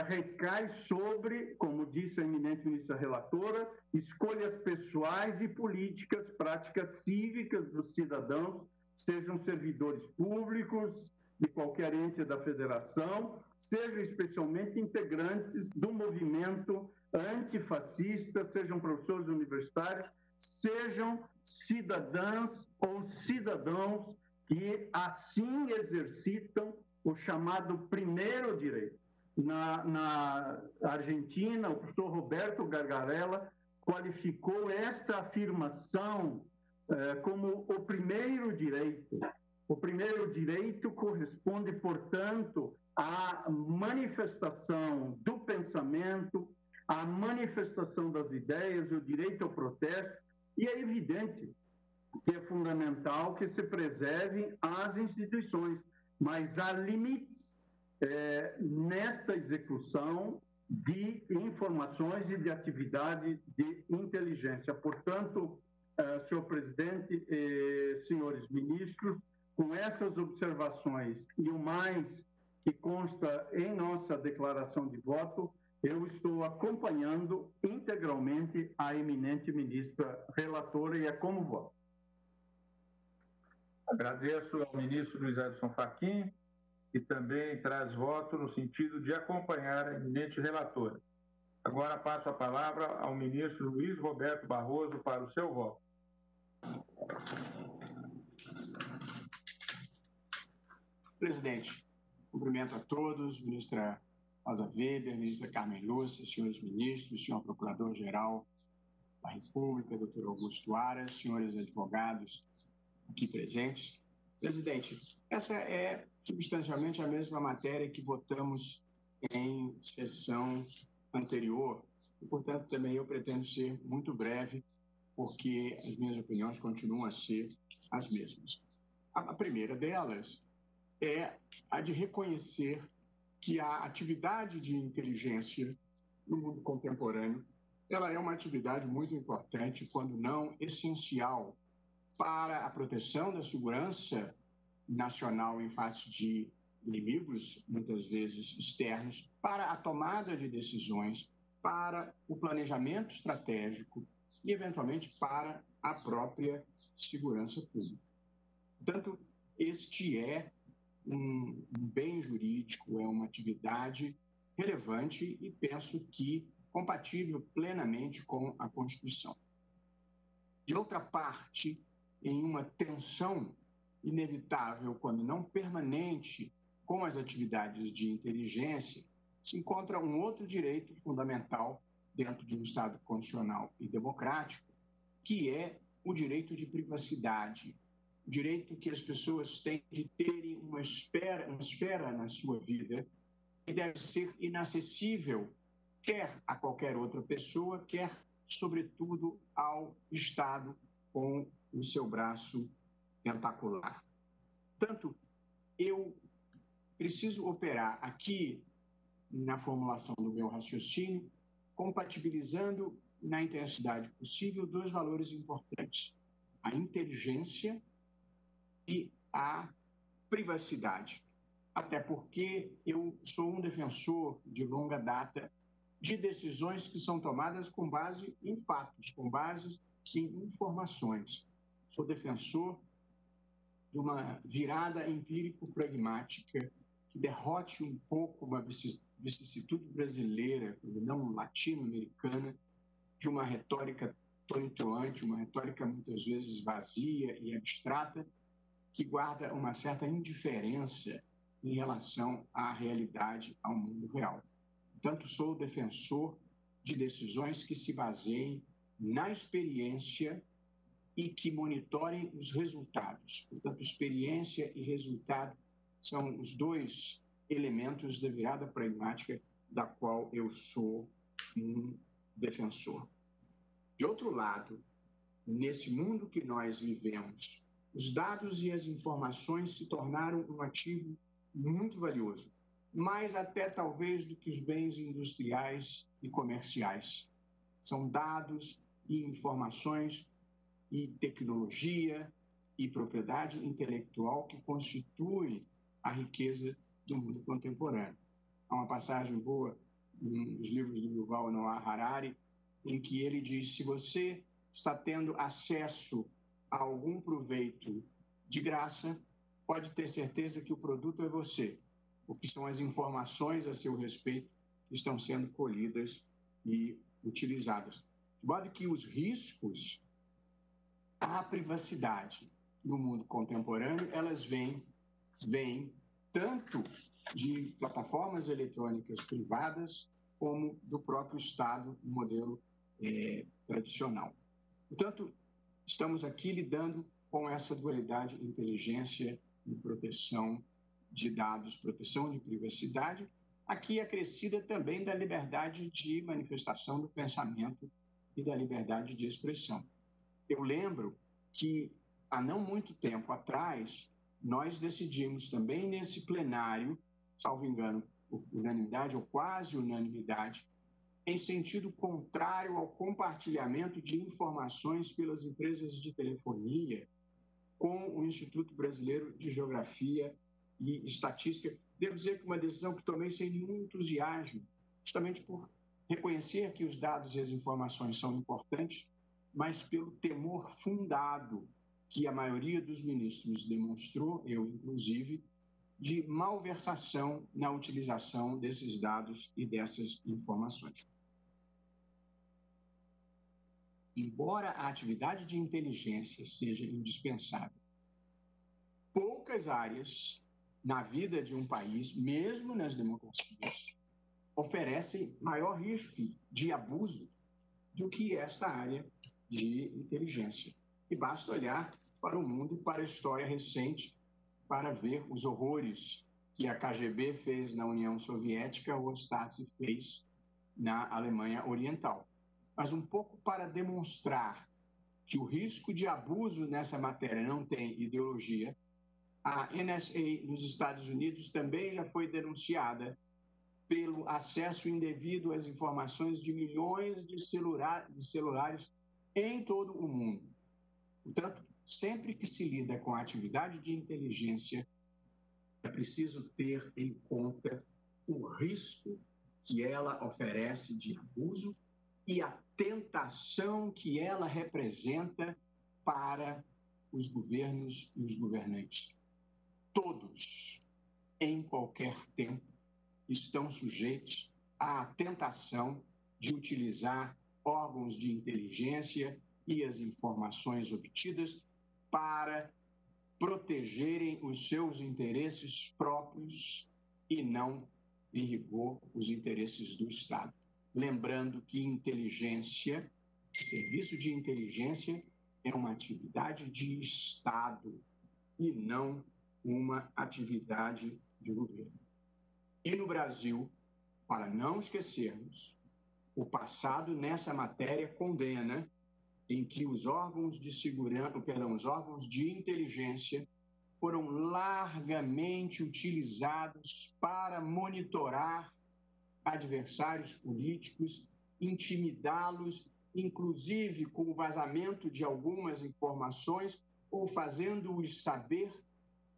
recai sobre, como disse a eminente ministra relatora, escolhas pessoais e políticas, práticas cívicas dos cidadãos, sejam servidores públicos de qualquer ente da federação, sejam especialmente integrantes do movimento antifascista, sejam professores universitários, sejam cidadãs ou cidadãos que assim exercitam o chamado primeiro direito. Na Argentina, o professor Roberto Gargarella qualificou esta afirmação como o primeiro direito. O primeiro direito corresponde, portanto, à manifestação do pensamento, à manifestação das ideias, o direito ao protesto, e é evidente que é fundamental que se preservem as instituições, mas há limites nesta execução de informações e de atividade de inteligência. Portanto, senhor presidente e senhores ministros, com essas observações e o mais que consta em nossa declaração de voto, eu estou acompanhando integralmente a eminente ministra relatora e é como voto. Agradeço ao ministro Luiz Edson Fachin, que também traz voto no sentido de acompanhar a eminente relatora. Agora passo a palavra ao ministro Luiz Roberto Barroso para o seu voto. Presidente, cumprimento a todos, ministra Rosa Weber, ministra Carmen Lúcia, senhores ministros, senhor Procurador-Geral da República, doutor Augusto Aras, senhores advogados aqui presentes. Presidente, essa é substancialmente a mesma matéria que votamos em sessão anterior e, portanto, também eu pretendo ser muito breve, porque as minhas opiniões continuam a ser as mesmas. A primeira delas é a de reconhecer que a atividade de inteligência no mundo contemporâneo, ela é uma atividade muito importante, quando não essencial, para a proteção da segurança nacional em face de inimigos, muitas vezes externos, para a tomada de decisões, para o planejamento estratégico e, eventualmente, para a própria segurança pública. Portanto, este é um bem jurídico, é uma atividade relevante e penso que compatível plenamente com a Constituição. De outra parte, em uma tensão inevitável, quando não permanente, com as atividades de inteligência, se encontra um outro direito fundamental dentro de um Estado constitucional e democrático, que é o direito de privacidade, o direito que as pessoas têm de terem uma esfera na sua vida que deve ser inacessível, quer a qualquer outra pessoa, quer, sobretudo, ao Estado com o seu braço tentacular. Portanto, eu preciso operar aqui, na formulação do meu raciocínio, compatibilizando na intensidade possível dois valores importantes: a inteligência e a privacidade. Até porque eu sou um defensor de longa data de decisões que são tomadas com base em fatos, com base em informações. Sou defensor de uma virada empírico-pragmática que derrote um pouco uma vicissitude brasileira, não latino-americana, de uma retórica tonitruante, uma retórica muitas vezes vazia e abstrata, que guarda uma certa indiferença em relação à realidade, ao mundo real. Portanto, sou defensor de decisões que se baseiem na experiência e que monitorem os resultados. Portanto, experiência e resultado são os dois elementos da virada pragmática da qual eu sou um defensor. De outro lado, nesse mundo que nós vivemos, os dados e as informações se tornaram um ativo muito valioso, mais até talvez do que os bens industriais e comerciais. São dados e informações e tecnologia e propriedade intelectual que constituem a riqueza do mundo contemporâneo. Há uma passagem boa nos livros do Yuval Noah Harari, em que ele diz: se você está tendo acesso a algum proveito de graça, pode ter certeza que o produto é você, porque são as informações a seu respeito que estão sendo colhidas e utilizadas. De modo que os riscos à privacidade no mundo contemporâneo, elas vêm tanto de plataformas eletrônicas privadas como do próprio Estado, no modelo tradicional. Portanto, estamos aqui lidando com essa dualidade inteligência e proteção de dados, proteção de privacidade, aqui acrescida também da liberdade de manifestação do pensamento e da liberdade de expressão. Eu lembro que, há não muito tempo atrás, nós decidimos também nesse plenário, salvo engano, por unanimidade ou quase unanimidade, em sentido contrário ao compartilhamento de informações pelas empresas de telefonia com o Instituto Brasileiro de Geografia e Estatística. Devo dizer que uma decisão que tomei sem nenhum entusiasmo, justamente por reconhecer que os dados e as informações são importantes, mas pelo temor fundado que a maioria dos ministros demonstrou, eu inclusive, de malversação na utilização desses dados e dessas informações. Embora a atividade de inteligência seja indispensável, poucas áreas na vida de um país, mesmo nas democracias, oferecem maior risco de abuso do que esta área de inteligência. E basta olhar para o mundo e para a história recente para ver os horrores que a KGB fez na União Soviética ou a Stasi fez na Alemanha Oriental. Mas um pouco para demonstrar que o risco de abuso nessa matéria não tem ideologia, a NSA nos Estados Unidos também já foi denunciada pelo acesso indevido às informações de milhões de celulares em todo o mundo. Portanto, sempre que se lida com a atividade de inteligência, é preciso ter em conta o risco que ela oferece de abuso e a tentação que ela representa para os governos e os governantes. Todos, em qualquer tempo, estão sujeitos à tentação de utilizar órgãos de inteligência e as informações obtidas para protegerem os seus interesses próprios e não, em rigor, os interesses do Estado. Lembrando que inteligência, serviço de inteligência, é uma atividade de Estado e não uma atividade de governo. E no Brasil, para não esquecermos, o passado nessa matéria condena em que os órgãos de segurança, os órgãos de inteligência foram largamente utilizados para monitorar adversários políticos, intimidá-los, inclusive com o vazamento de algumas informações ou fazendo-os saber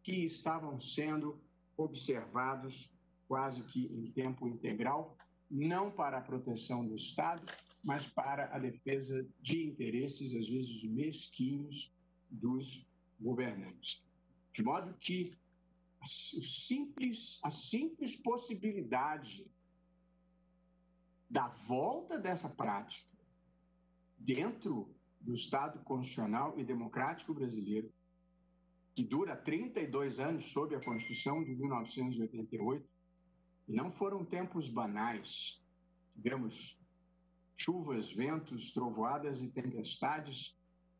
que estavam sendo observados quase que em tempo integral, não para a proteção do Estado, mas para a defesa de interesses, às vezes, mesquinhos dos governantes. De modo que a simples possibilidade da volta dessa prática dentro do Estado constitucional e democrático brasileiro, que dura 32 anos sob a Constituição de 1988, e não foram tempos banais. Tivemos chuvas, ventos, trovoadas e tempestades,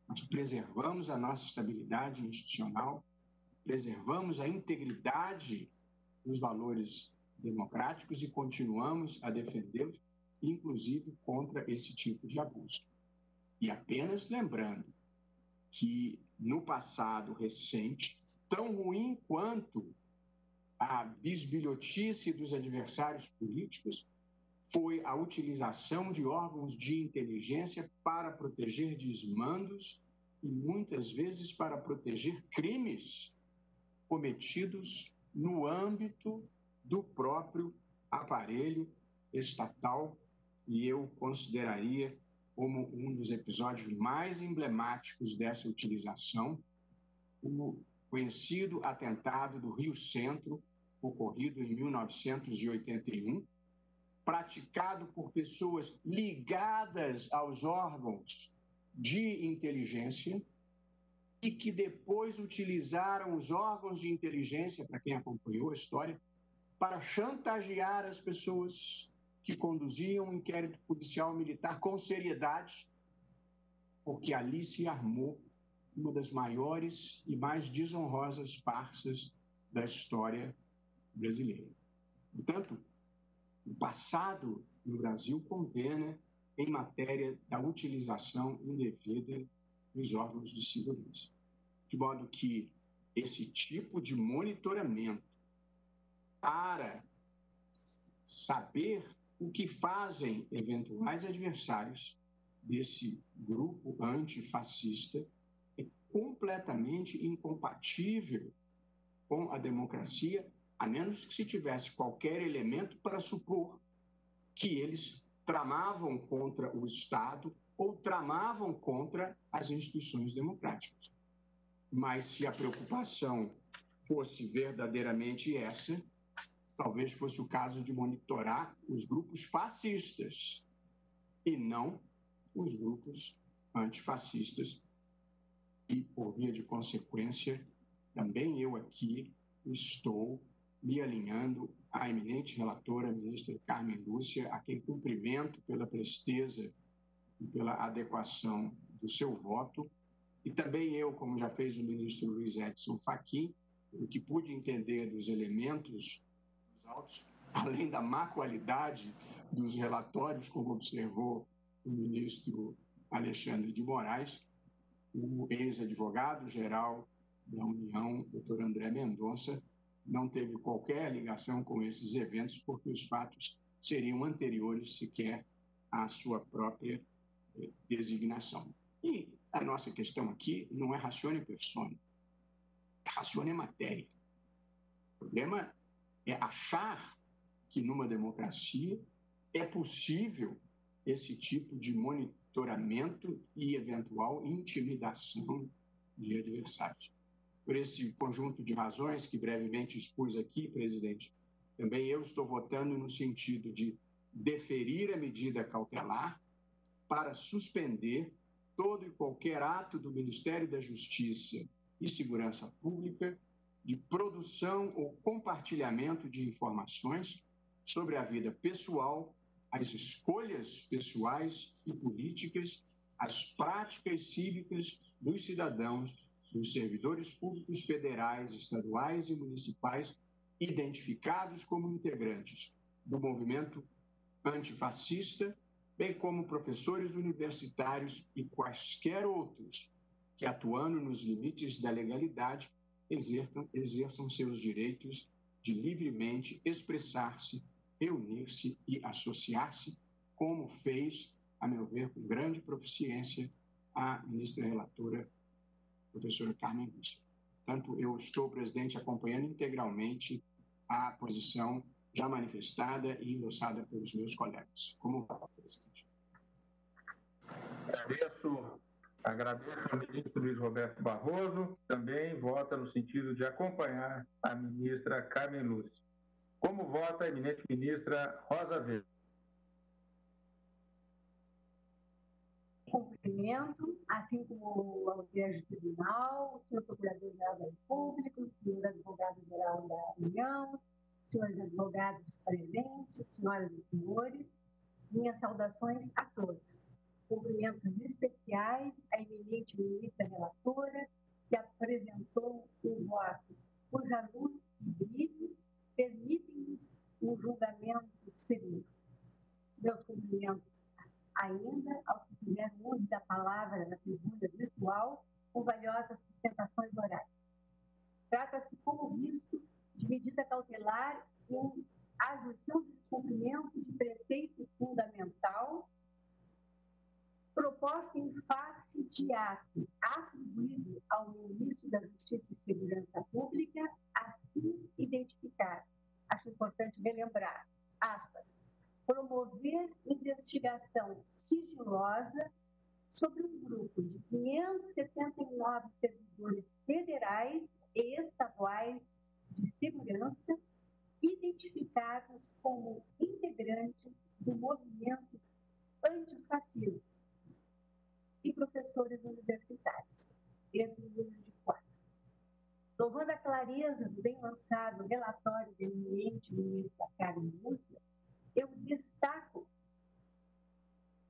mas preservamos a nossa estabilidade institucional, preservamos a integridade dos valores democráticos e continuamos a defendê-los, inclusive contra esse tipo de abuso. E apenas lembrando que no passado recente, tão ruim quanto a bisbilhotice dos adversários políticos, foi a utilização de órgãos de inteligência para proteger desmandos e muitas vezes para proteger crimes cometidos no âmbito do próprio aparelho estatal, e eu consideraria como um dos episódios mais emblemáticos dessa utilização o conhecido atentado do Rio Centro, ocorrido em 1981, praticado por pessoas ligadas aos órgãos de inteligência e que depois utilizaram os órgãos de inteligência, para quem acompanhou a história, para chantagear as pessoas que conduziam um inquérito policial militar com seriedade, porque ali se armou uma das maiores e mais desonrosas farsas da história brasileira. Portanto, o passado no Brasil condena em matéria da utilização indevida dos órgãos de segurança. De modo que esse tipo de monitoramento para saber o que fazem eventuais adversários desse grupo antifascista é completamente incompatível com a democracia, a menos que se tivesse qualquer elemento para supor que eles tramavam contra o Estado ou tramavam contra as instituições democráticas. Mas se a preocupação fosse verdadeiramente essa, talvez fosse o caso de monitorar os grupos fascistas e não os grupos antifascistas. E, por via de consequência, também eu aqui estou me alinhando à eminente relatora, a ministra Carmen Lúcia, a quem cumprimento pela presteza e pela adequação do seu voto. E também eu, como já fez o ministro Luiz Edson Fachin, o que pude entender dos elementos dos autos, além da má qualidade dos relatórios, como observou o ministro Alexandre de Moraes, o ex-advogado-geral da União, doutor André Mendonça, não teve qualquer ligação com esses eventos, porque os fatos seriam anteriores sequer à sua própria designação. E a nossa questão aqui não é ratione persone, é ratione matéria. O problema é achar que numa democracia é possível esse tipo de monitoramento e eventual intimidação de adversários. Por esse conjunto de razões que brevemente expus aqui, presidente, também eu estou votando no sentido de deferir a medida cautelar para suspender todo e qualquer ato do Ministério da Justiça e Segurança Pública de produção ou compartilhamento de informações sobre a vida pessoal, as escolhas pessoais e políticas, as práticas cívicas dos cidadãos, dos servidores públicos federais, estaduais e municipais identificados como integrantes do movimento antifascista, bem como professores universitários e quaisquer outros que, atuando nos limites da legalidade, exerçam seus direitos de livremente expressar-se, reunir-se e associar-se, como fez, a meu ver, com grande proficiência, a ministra relatora, professora Carmen Lúcia. Portanto, eu estou, presidente, acompanhando integralmente a posição já manifestada e endossada pelos meus colegas. Como vai, presidente? Agradeço ao ministro Luiz Roberto Barroso, também vota no sentido de acompanhar a ministra Carmen Lúcia. Como vota a eminente ministra Rosa Weber? Cumprimento, assim como o audiência do tribunal, o senhor Procurador-Geral da República, o senhor Advogado-Geral da União, senhores advogados presentes, senhoras e senhores, minhas saudações a todos. Cumprimentos especiais à eminente ministra relatora, que apresentou o voto cuja luz e brilho permitem-nos um julgamento seguro. Meus cumprimentos ainda aos que fizeram uso da palavra na tribuna virtual com valiosas sustentações orais. Trata-se, como visto, de medida cautelar em arguição de descumprimento de preceito fundamental proposta em face de ato atribuído ao ministro da Justiça e Segurança Pública, assim identificar. Acho importante relembrar, aspas, promover investigação sigilosa sobre um grupo de 579 servidores federais e estaduais de segurança identificados como integrantes do movimento antifascismo e professores universitários. Esse é o número de 4. Louvando a clareza do bem lançado relatório da eminente ministra Carmen Lúcia, eu destaco,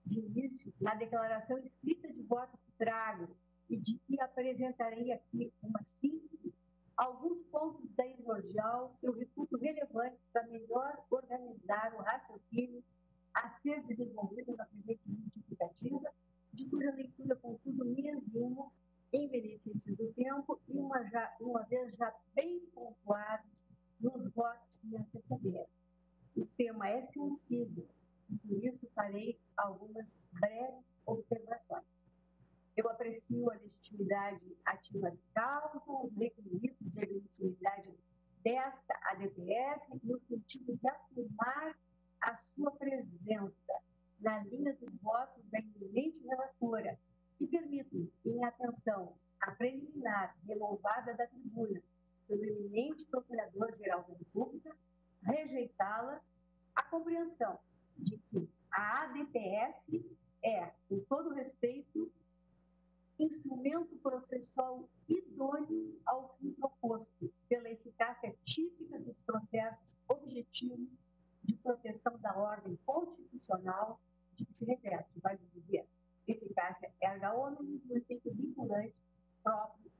de início, na declaração escrita de voto que trago e de que apresentarei aqui uma síntese, alguns pontos da exordial que eu reputo relevantes para melhor organizar o raciocínio a ser desenvolvido na presente justificativa, de cuja leitura, contudo, me eximo em benefício do tempo e uma vez já bem pontuados nos votos que me antecederam. O tema é sensível e, por isso, farei algumas breves observações. Eu aprecio a legitimidade ativa de causa, os requisitos de admissibilidade desta ADPF, no sentido de afirmar a sua presença na linha do voto da eminente relatora, que permite, em atenção à preliminar renovada da tribuna pelo eminente Procurador-Geral da República, rejeitá-la, a compreensão de que a ADPF é, com todo respeito, instrumento processual idôneo ao fim proposto, pela eficácia típica dos processos objetivos de proteção da ordem constitucional de que se reveste, vai dizer, eficácia erga omnes, o efeito vinculante próprio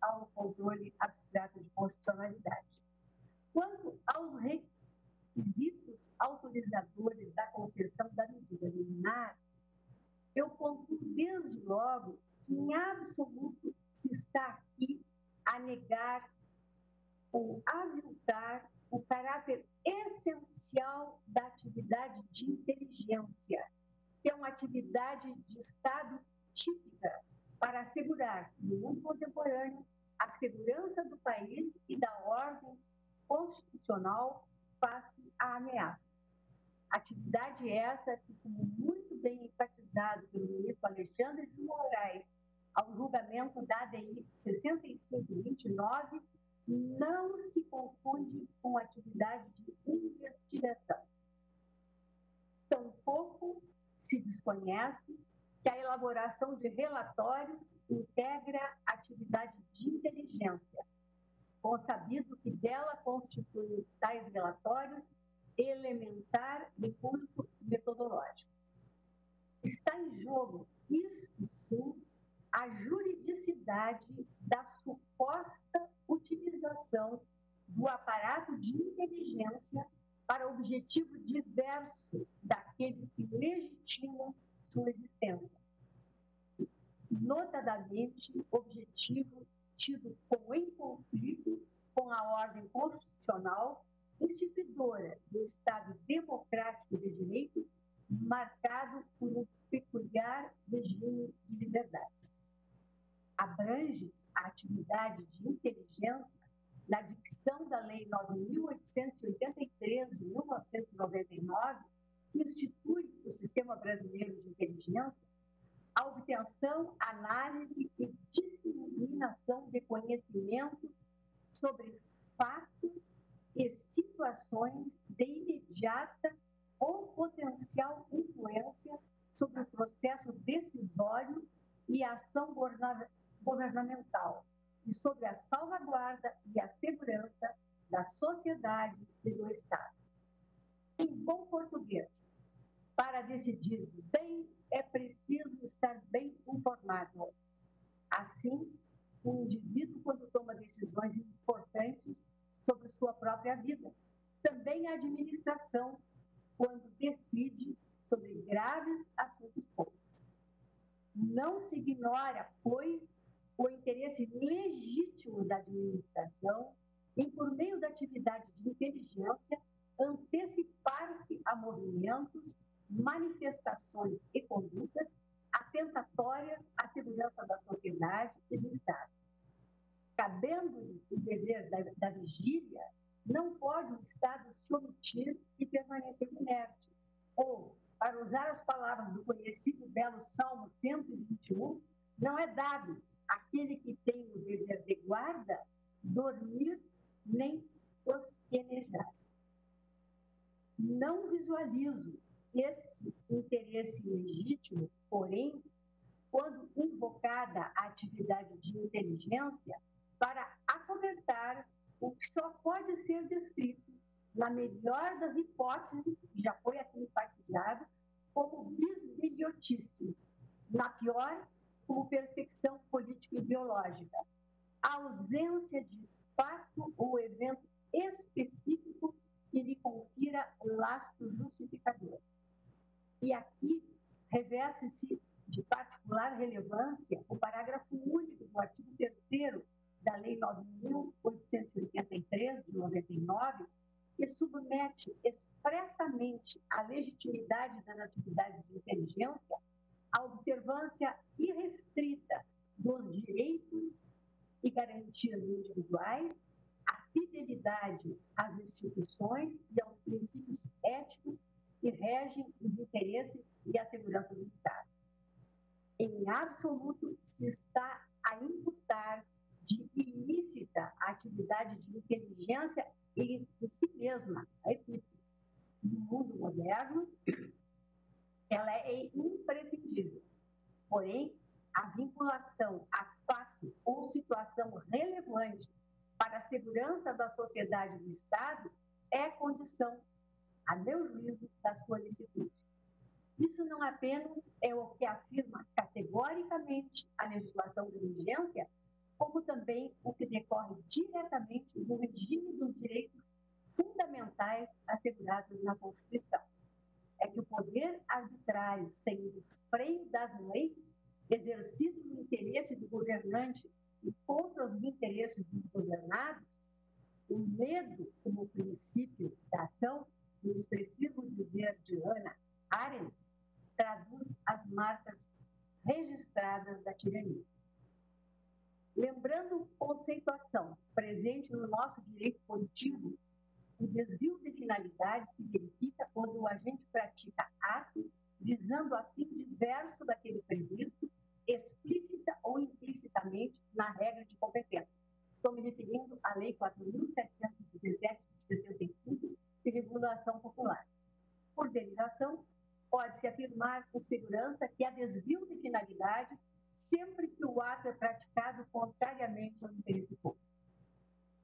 ao controle abstrato de constitucionalidade. Quanto aos requisitos autorizadores da concessão da medida liminar, eu pontuo desde logo que, em absoluto, se está aqui a negar ou aviltar o caráter essencial da atividade de inteligência, que é uma atividade de Estado típica para assegurar, no mundo contemporâneo, a segurança do país e da ordem constitucional face a ameaças. Atividade essa que, como muito bem enfatizado pelo ministro Alexandre de Moraes ao julgamento da ADI 6529, não se confunde com atividade de investigação. Se desconhece que a elaboração de relatórios integra atividade de inteligência, consabido que dela constituem tais relatórios elementar recurso metodológico. Está em jogo, isto sim, a juridicidade da suposta utilização do aparato de inteligência para objetivo diverso daqueles que legitimam sua existência. Notadamente, objetivo tido como em conflito com a ordem constitucional instituidora de um Estado democrático de direito marcado por um peculiar regime de liberdades. Abrange a atividade de inteligência na dicção da Lei 9.883, de 1999, que institui o Sistema Brasileiro de Inteligência, a obtenção, análise e disseminação de conhecimentos sobre fatos e situações de imediata ou potencial influência sobre o processo decisório e a ação governamental, e sobre a salvaguarda e a segurança da sociedade e do Estado. Em bom português, para decidir bem, é preciso estar bem informado. Assim, o indivíduo, quando toma decisões importantes sobre sua própria vida, também a administração, quando decide sobre graves assuntos públicos. Não se ignora, pois, o interesse legítimo da administração em, por meio da atividade de inteligência, antecipar-se a movimentos, manifestações e condutas atentatórias à segurança da sociedade e do Estado. Cabendo-lhe o dever da vigília, não pode o Estado se omitir e permanecer inerte. Ou, para usar as palavras do conhecido belo Salmo 121, não é dado àquele que tem o dever de guarda dormir nem tosquenejar. Não visualizo esse interesse legítimo, porém, quando invocada a atividade de inteligência para acobertar o que só pode ser descrito, na melhor das hipóteses, já foi aqui enfatizado, como bisbilhotice, na pior, como perseguição político-ideológica. A ausência de fato ou evento específico que lhe confira lastro justificador. E aqui reveste-se de particular relevância o parágrafo único do artigo 3º da Lei 9.883, de 99, que submete expressamente a legitimidade das atividades de inteligência à observância irrestrita dos direitos e garantias individuais, a fidelidade às instituições e aos princípios éticos que regem os interesses e a segurança do Estado. Em absoluto, se está a imputar de ilícita a atividade de inteligência em si mesma. Repito, no mundo moderno, ela é imprescindível. Porém, a vinculação a fato ou situação relevante para a segurança da sociedade e do Estado é condição, a meu juízo, da sua licitude. Isso não apenas é o que afirma categoricamente a legislação de urgência, como também o que decorre diretamente do regime dos direitos fundamentais assegurados na Constituição. É que o poder arbitrário, sem o freio das leis, exercido no interesse do governante e contra os interesses dos governados, o medo como princípio da ação, no expressivo dizer de Hannah Arendt, traduz as marcas registradas da tirania. Lembrando conceituação presente no nosso direito positivo, o desvio de finalidade se verifica quando o agente pratica ato visando a fim diverso daquele previsto, explícita ou implicitamente, na regra de competência. Estou me referindo à Lei 4.717 de 65, de regulação popular. Por derivação, Pode-se afirmar com segurança que há desvio de finalidade sempre que o ato é praticado contrariamente ao interesse público.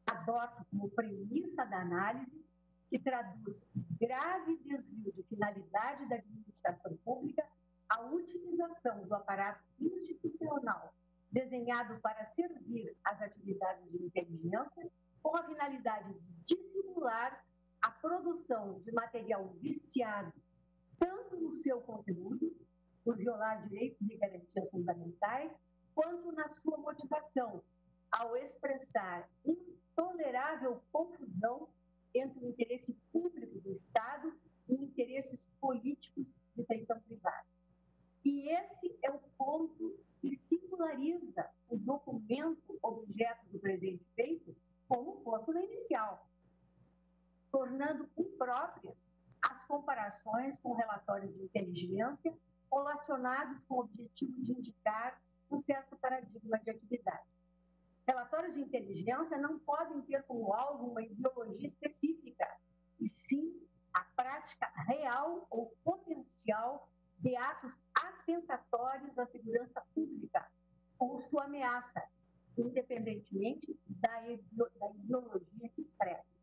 Adoto como premissa da análise que traduz grave desvio de finalidade da administração pública a utilização do aparato institucional desenhado para servir às atividades de inteligência com a finalidade de dissimular a produção de material viciado tanto no seu conteúdo, por violar direitos e garantias fundamentais, quanto na sua motivação, ao expressar intolerável confusão entre o interesse público do Estado e interesses políticos de feição privada. E esse é o ponto que singulariza o documento objeto do presente feito como posto na inicial, tornando impróprias as comparações com relatórios de inteligência relacionados com o objetivo de indicar um certo paradigma de atividade. Relatórios de inteligência não podem ter como alvo uma ideologia específica, e sim a prática real ou potencial de atos atentatórios à segurança pública ou sua ameaça, independentemente da ideologia que expressa.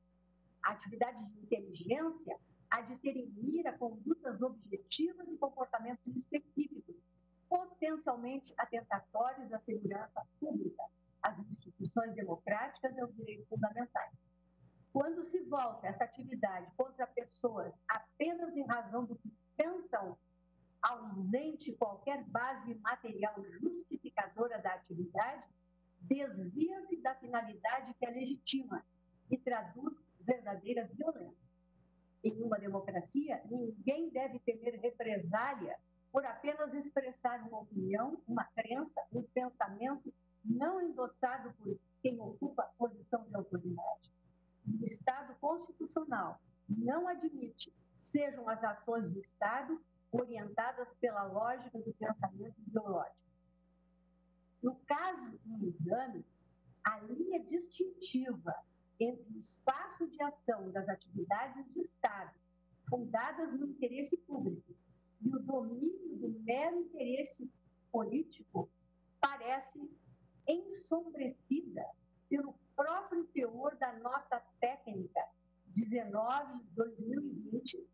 A atividade de inteligência há de ter em mira condutas objetivas e comportamentos específicos, potencialmente atentatórios à segurança pública, às instituições democráticas e aos direitos fundamentais. Quando se volta essa atividade contra pessoas apenas em razão do que pensam, ausente qualquer base material justificadora da atividade, desvia-se da finalidade que é legítima e traduz verdadeira violência. Em uma democracia, ninguém deve temer represália por apenas expressar uma opinião, uma crença, um pensamento não endossado por quem ocupa posição de autoridade. O Estado constitucional não admite sejam as ações do Estado orientadas pela lógica do pensamento ideológico. No caso do exame, a linha distintiva entre o espaço de ação das atividades de Estado fundadas no interesse público e o domínio do mero interesse político parece ensombrecida pelo próprio teor da nota técnica 19/2020,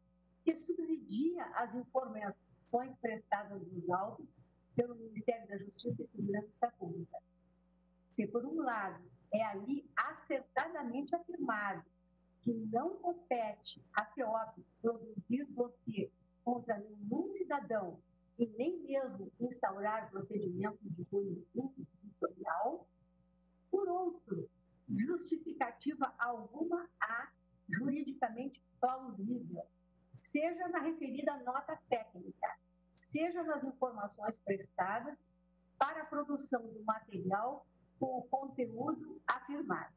que subsidia as informações prestadas nos autos pelo Ministério da Justiça e Segurança Pública. Se, por um lado, é ali acertadamente afirmado que não compete à CEOP produzir dossiê contra nenhum cidadão e nem mesmo instaurar procedimentos de cunho inquisitorial, por outro, justificativa alguma há juridicamente plausível, seja na referida nota técnica, seja nas informações prestadas para a produção do material com o conteúdo afirmado.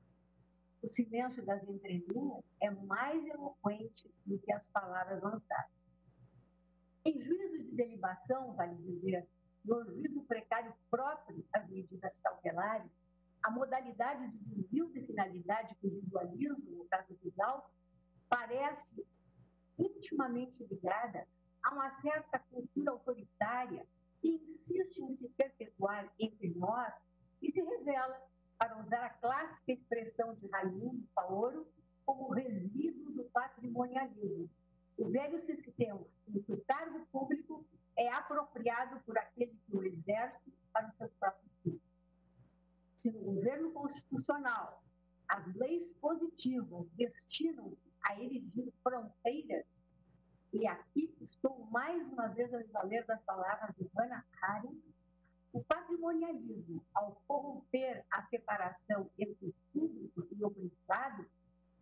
O silêncio das entrelinhas é mais eloquente do que as palavras lançadas. Em juízo de delibação, vale dizer, no juízo precário próprio às medidas cautelares, a modalidade de desvio de finalidade que visualizo no caso dos autos parece intimamente ligada a uma certa cultura autoritária que insiste em se perpetuar entre nós e se revela, para usar a clássica expressão de Raimundo Paoro, como resíduo do patrimonialismo. O velho sistema em que o cargo público é apropriado por aquele que o exerce para os seus próprios fins. Se no governo constitucional as leis positivas destinam-se a erigir fronteiras, e aqui estou mais uma vez a me valer das palavras de Hannah Arendt, o patrimonialismo, ao corromper a separação entre o público e o privado,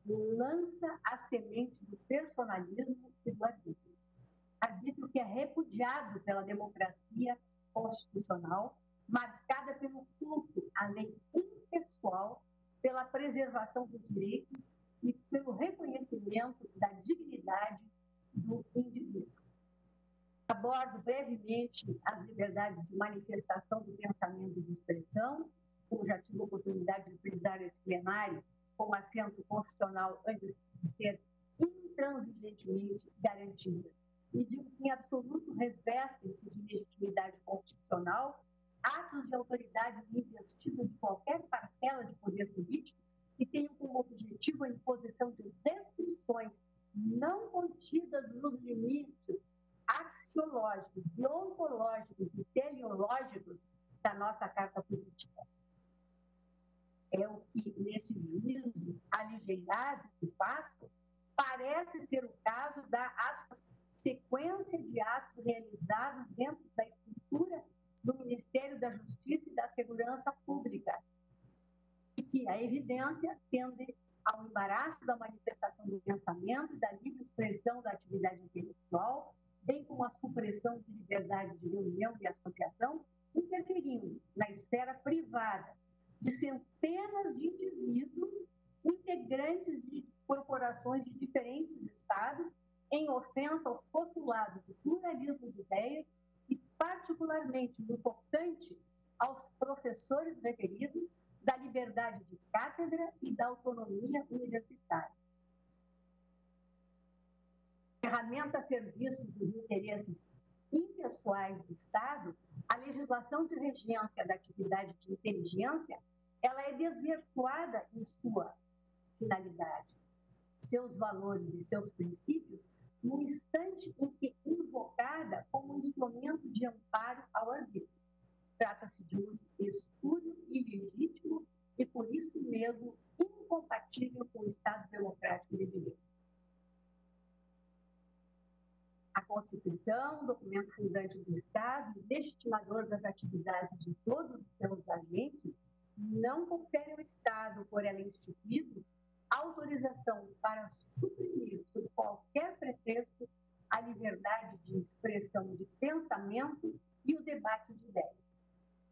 lança a semente do personalismo e do arbítrio. Arbítrio que é repudiado pela democracia constitucional, marcada pelo culto à lei impessoal, pela preservação dos direitos e pelo reconhecimento da dignidade do indivíduo. Abordo brevemente as liberdades de manifestação do pensamento e de expressão, como já tive a oportunidade de frisar esse plenário, como assento constitucional antes de ser intransigentemente garantidas e digo que em absoluto revestem-se de legitimidade constitucional atos de autoridades investidas de qualquer parcela de poder político que tenham como objetivo a imposição de restrições não contidas nos limites axiológicos, deontológicos e teleológicos da nossa Carta Política. É o que, nesse juízo aligeirado que faço, parece ser o caso da sequência de atos realizados dentro da estrutura do Ministério da Justiça e da Segurança Pública, e que a evidência tende ao embaraço da manifestação do pensamento e da livre expressão da atividade intelectual, bem como a supressão de liberdade de reunião e associação, interferindo na esfera privada de centenas de indivíduos integrantes de corporações de diferentes estados, em ofensa aos postulados do pluralismo de ideias e, particularmente, no tocante aos professores referidos, da liberdade de cátedra e da autonomia universitária. Ferramenta a serviço dos interesses impessoais do Estado, a legislação de regência da atividade de inteligência, ela é desvirtuada em sua finalidade, seus valores e seus princípios, no instante em que invocada como instrumento de amparo ao arbítrio. Trata-se de uso espúrio e ilegítimo e, por isso mesmo, incompatível com o Estado democrático de direito. A Constituição, documento fundante do Estado e legitimador das atividades de todos os seus agentes, não confere ao Estado, por ela instituído, autorização para suprimir, sob qualquer pretexto, a liberdade de expressão de pensamento e o debate de ideias.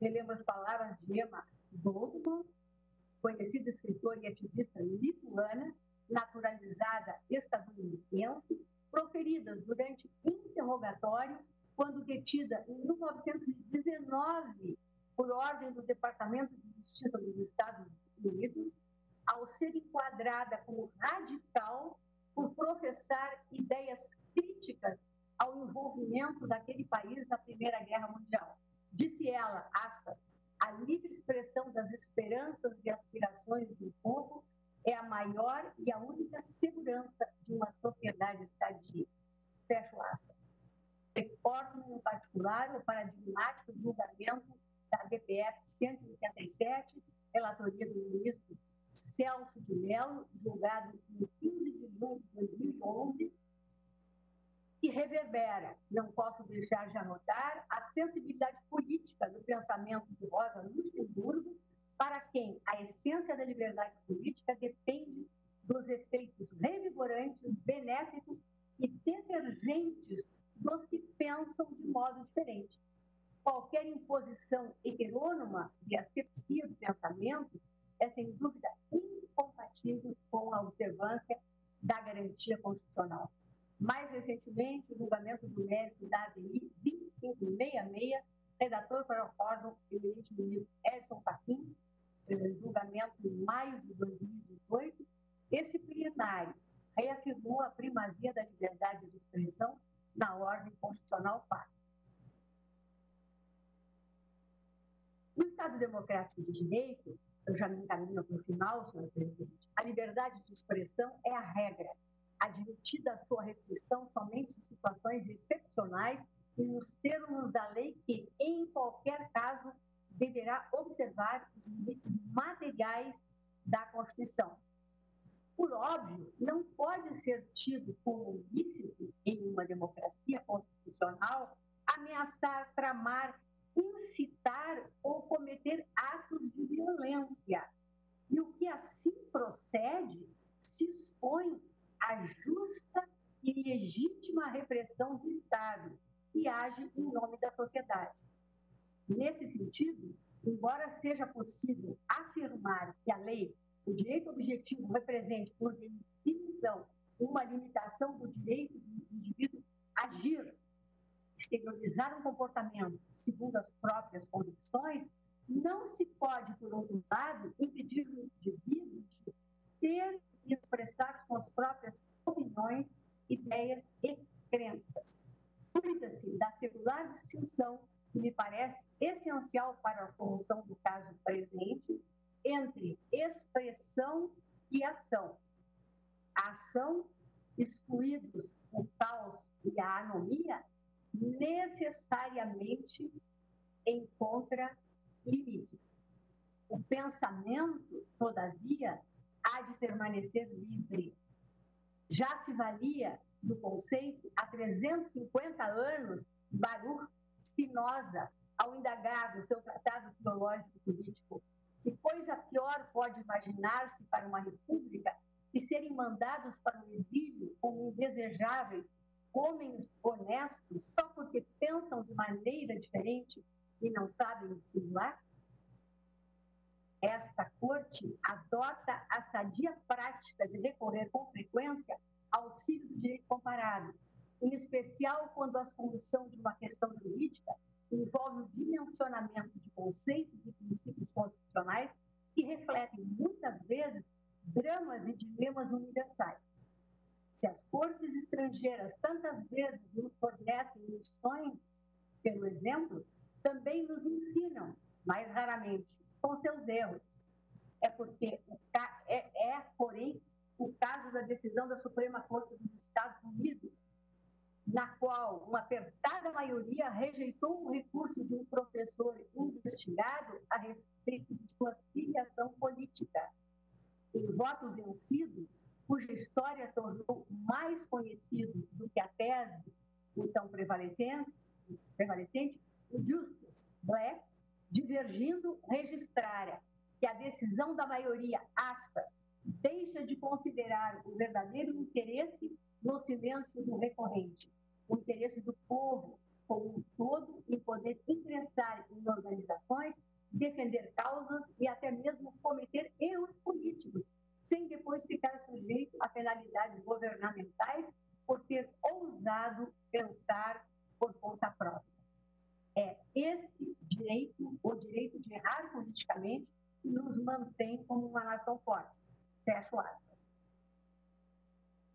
Relembro as palavras de Emma Goldman, conhecida escritora e ativista lituana, naturalizada estadunidense, proferidas durante interrogatório, quando detida em 1919 por ordem do Departamento de Justiça dos Estados Unidos, ao ser enquadrada como radical por professar ideias críticas ao envolvimento daquele país na Primeira Guerra Mundial. Disse ela, aspas, a livre expressão das esperanças e aspirações de um povo é a maior e a única segurança de uma sociedade sadia. Fecho aspas. Reporto, em particular, o paradigmático julgamento da DPF 187, relatoria do ministro Celso de Mello, julgado em 15 de junho de 2011, que reverbera, não posso deixar de anotar, a sensibilidade política do pensamento de Rosa Luxemburgo, para quem a essência da liberdade política depende dos efeitos revigorantes, benéficos e detergentes dos que pensam de modo diferente. Qualquer imposição heterônoma de asepsia do pensamento é, sem dúvida, incompatível com a observância da garantia constitucional. Mais recentemente, o julgamento do mérito da ADI 2566, redator para o órgão do eminente ministro Edson Fachin, julgamento em maio de 2018, esse plenário reafirmou a primazia da liberdade de expressão na ordem constitucional pacta. No Estado Democrático de Direito, eu já me encaminho para o final, senhor presidente, a liberdade de expressão é a regra, admitida a sua restrição somente em situações excepcionais e nos termos da lei que, em qualquer caso, deverá observar os limites materiais da Constituição. Por óbvio, não pode ser tido como lícito em uma democracia constitucional ameaçar, tramar, incitar ou cometer atos de violência. E o que assim procede se expõe à justa e legítima repressão do Estado, que age em nome da sociedade. Nesse sentido, embora seja possível afirmar que a lei, o direito objetivo, represente, por definição, uma limitação do direito do indivíduo agir, exteriorizar um comportamento segundo as próprias convicções, não se pode, por outro lado, impedir o indivíduo de ter e expressar suas próprias opiniões, ideias e crenças. distinção que me parece essencial para a solução do caso presente entre expressão e ação. A ação, excluídos o caos e a anomia, necessariamente encontra limites. O pensamento, todavia, há de permanecer livre. Já se valia do conceito há 350 anos Baruch Spinoza, ao indagar no seu tratado teológico político que coisa pior pode imaginar-se para uma república que serem mandados para o exílio como indesejáveis homens honestos só porque pensam de maneira diferente e não sabem dissimular? Esta corte adota a sadia prática de recorrer com frequência ao auxílio do direito comparado, em especial quando a solução de uma questão jurídica envolve o dimensionamento de conceitos e princípios constitucionais que refletem, muitas vezes, dramas e dilemas universais. Se as cortes estrangeiras tantas vezes nos fornecem lições, pelo exemplo, também nos ensinam, mais raramente, com seus erros. Porém, o caso da decisão da Suprema Corte dos Estados Unidos, na qual uma apertada maioria rejeitou o recurso de um professor investigado a respeito de sua filiação política. Em voto vencido, cuja história tornou mais conhecido do que a tese então prevalecente, o Justus Black, divergindo, registrara que a decisão da maioria, aspas, deixa de considerar o verdadeiro interesse no silêncio do recorrente, o interesse do povo como um todo em poder ingressar em organizações, defender causas e até mesmo cometer erros políticos, sem depois ficar sujeito a penalidades governamentais por ter ousado pensar por conta própria. É esse direito, o direito de errar politicamente, que nos mantém como uma nação forte. Fecho aspas.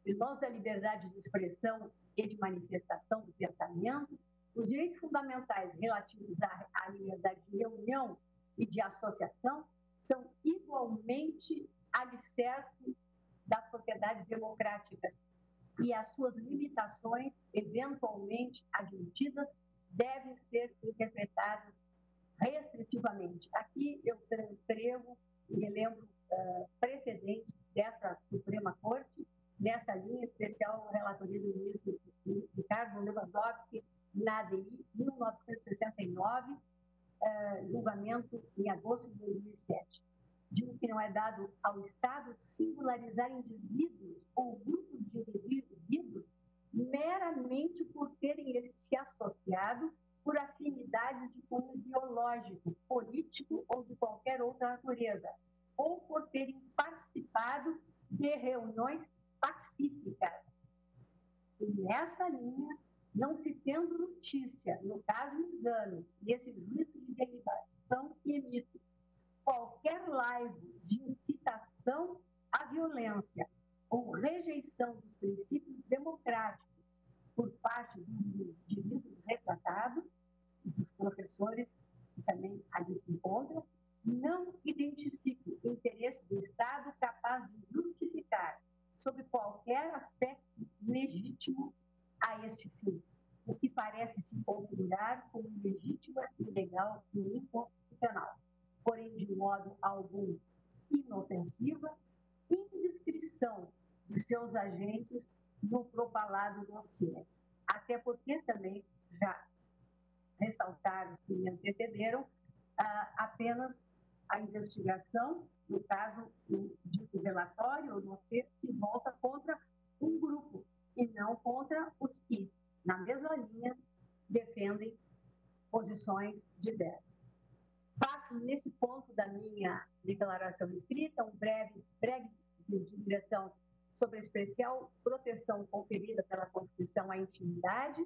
Irmãos da liberdade de expressão e de manifestação do pensamento, os direitos fundamentais relativos à liberdade de reunião e de associação são igualmente alicerce das sociedades democráticas e as suas limitações, eventualmente admitidas, devem ser interpretadas restritivamente. Aqui eu transcrevo e relembro precedentes dessa Suprema Corte, nessa linha especial, a relatoria do ministro Ricardo Lewandowski, na ADI, 1969, julgamento em agosto de 2007. Digo que não é dado ao Estado singularizar indivíduos ou grupos de indivíduos meramente por terem eles se associado por afinidades de cunho biológico, político ou de qualquer outra natureza, ou por terem participado de reuniões pacíficas. E nessa linha, não se tendo notícia, no caso do exame, desse juízo de deliberação que emite qualquer laivo de incitação à violência ou rejeição dos princípios democráticos por parte dos indivíduos retratados e dos professores que também ali se encontram, não identifica o interesse do Estado capaz de justificar, sob qualquer aspecto legítimo, a este fim, o que parece se configurar como ilegítimo, ilegal e inconstitucional, porém de modo algum inofensiva, indiscrição de seus agentes no propalado dossiê. Até porque também já ressaltaram que me antecederam apenas a investigação, no caso, o dito relatório, ou dossiê, se volta contra um grupo e não contra os que, na mesma linha, defendem posições diversas. Faço, nesse ponto da minha declaração escrita, um breve digressão sobre a especial proteção conferida pela Constituição à intimidade,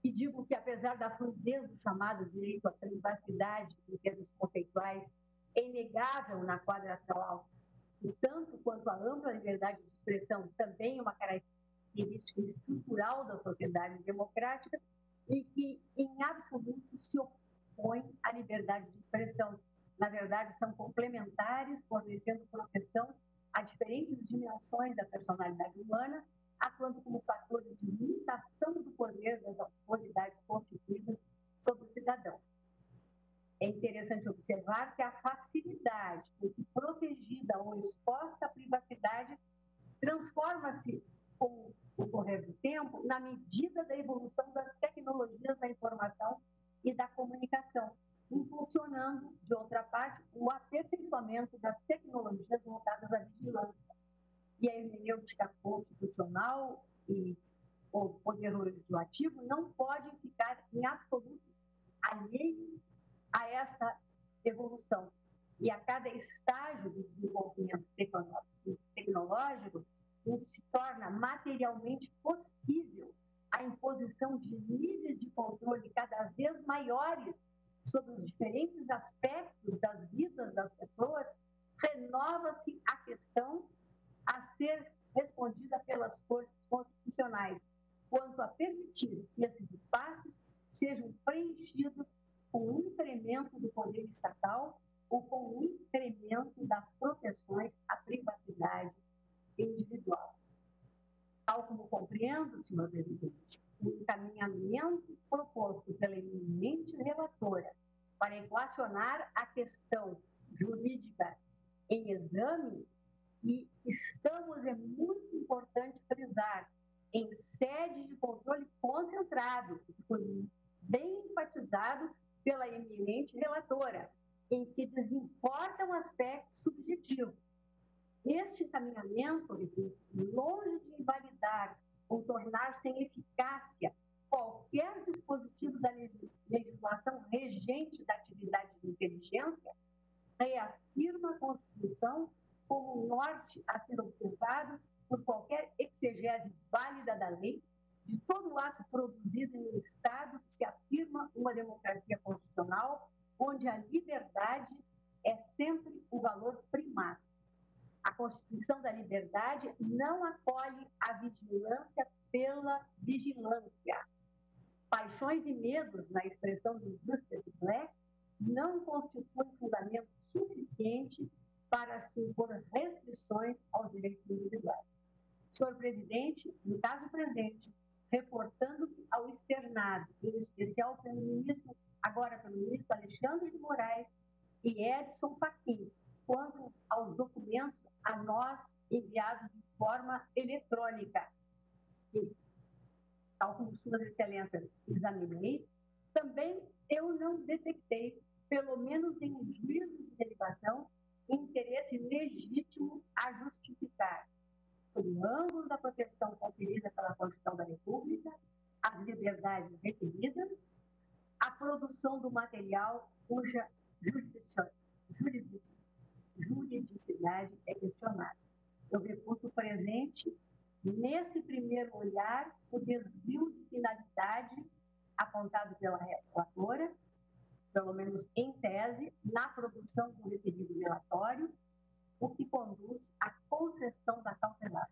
e digo que, apesar da fluidez do chamado direito à privacidade em termos conceituais, é inegável na quadra atual, e tanto quanto a ampla liberdade de expressão também é uma característica estrutural das sociedades democráticas, e que, em absoluto, se opõe à liberdade de expressão. Na verdade, são complementares, fornecendo proteção a diferentes dimensões da personalidade humana, atuando como fatores de limitação do poder das autoridades constituídas sobre os cidadãos. É interessante observar que a facilidade com que protegida ou exposta à privacidade transforma-se com o correr do tempo na medida da evolução das tecnologias da informação e da comunicação, impulsionando, de outra parte, o aperfeiçoamento das tecnologias voltadas à vigilância. E a hermenêutica constitucional e o poder legislativo não podem ficar em absoluto alheios a essa evolução. E a cada estágio do desenvolvimento tecnológico, se torna materialmente possível a imposição de níveis de controle cada vez maiores sobre os diferentes aspectos das vidas das pessoas, renova-se a questão a ser respondida pelas cortes constitucionais, quanto a permitir que esses espaços sejam preenchidos com o incremento do poder estatal ou com o incremento das proteções à privacidade individual. Tal como compreendo, senhor presidente, o encaminhamento proposto pela eminente relatora para equacionar a questão jurídica em exame, e estamos, é muito importante frisar, em sede de controle concentrado, que foi bem enfatizado pela eminente relatora, em que desimportam aspectos subjetivos. Este encaminhamento, longe de invalidar ou tornar sem eficácia qualquer dispositivo da legislação regente da atividade de inteligência, reafirma a Constituição como um norte a ser observado por qualquer exegese válida da lei, de todo ato produzido em um Estado que se afirma uma democracia constitucional, onde a liberdade é sempre o valor primácio. A Constituição da Liberdade não acolhe a vigilância pela vigilância. Paixões e medos, na expressão do Justus Black, não constituem fundamento suficiente para se impor restrições aos direitos individuais. Senhor presidente, no caso presente, reportando ao externado, em especial pelo ministro Alexandre de Moraes e Edson Fachin, quanto aos documentos a nós enviados de forma eletrônica. E, tal como suas excelências examinei, também eu não detectei, pelo menos em juízo de derivação, interesse legítimo a justificar, sob o ângulo da proteção conferida pela Constituição da República, as liberdades referidas, a produção do material cuja juridicidade é questionada. Eu reputo presente, nesse primeiro olhar, o desvio de finalidade apontado pela relatora, pelo menos em tese, na produção do referido relatório, o que conduz à concessão da cautelar,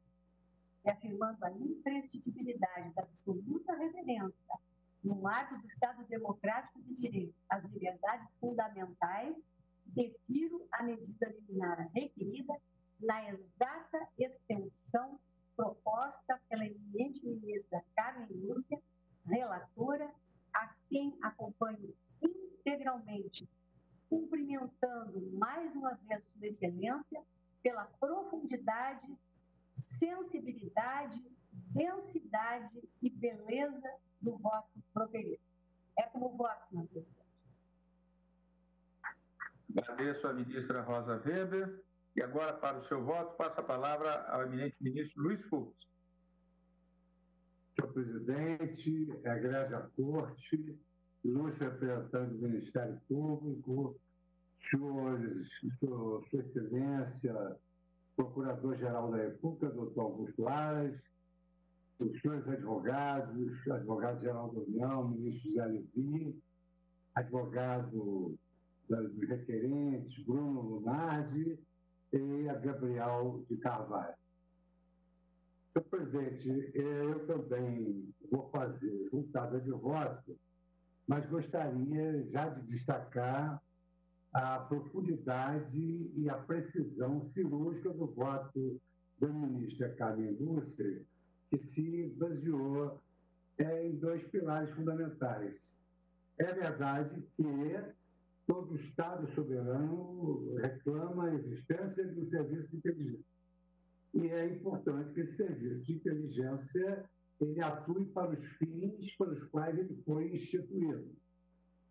reafirmando a imprescindibilidade da absoluta reverência, no marco do Estado Democrático de Direito, às liberdades fundamentais, defiro a medida liminar requerida na exata extensão proposta pela eminente ministra Carmen Lúcia, relatora, a quem acompanho integralmente, cumprimentando mais uma vez Sua Excelência pela profundidade, sensibilidade, densidade e beleza do voto proferido. É como voto, senhor presidente. Agradeço à ministra Rosa Weber. E agora, para o seu voto, passo a palavra ao eminente ministro Luiz Fux. Senhor presidente, egrégia corte, ilustre representante do Ministério Público, senhores, Sua Excelência, Procurador-Geral da República, doutor Augusto Aras, os senhores advogados, advogado-geral da União, ministro Zé Levi, advogado dos requerentes, Bruno Lunardi, e a Gabriel de Carvalho. Senhor presidente, eu também vou fazer juntada de voto, mas gostaria já de destacar a profundidade e a precisão cirúrgica do voto da ministra Carmen Lúcia, que se baseou em dois pilares fundamentais. É verdade que todo Estado soberano reclama a existência de um serviço de inteligência. E é importante que esse serviço de inteligência ele atue para os fins para os quais ele foi instituído.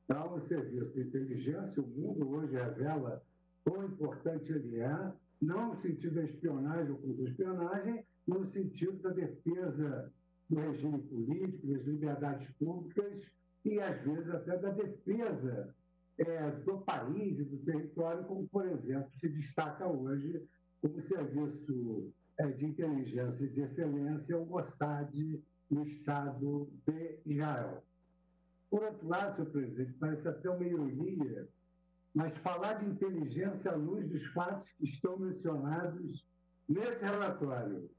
Então, o serviço de inteligência, o mundo hoje revela quão importante ele é, não no sentido da espionagem ou contra-espionagem, mas no sentido da defesa do regime político, das liberdades públicas e, às vezes, até da defesa do país e do território, como, por exemplo, se destaca hoje como serviço de inteligência de excelência, o Mossad, no Estado de Israel. Por outro lado, senhor presidente, parece até uma ironia, mas falar de inteligência à luz dos fatos que estão mencionados nesse relatório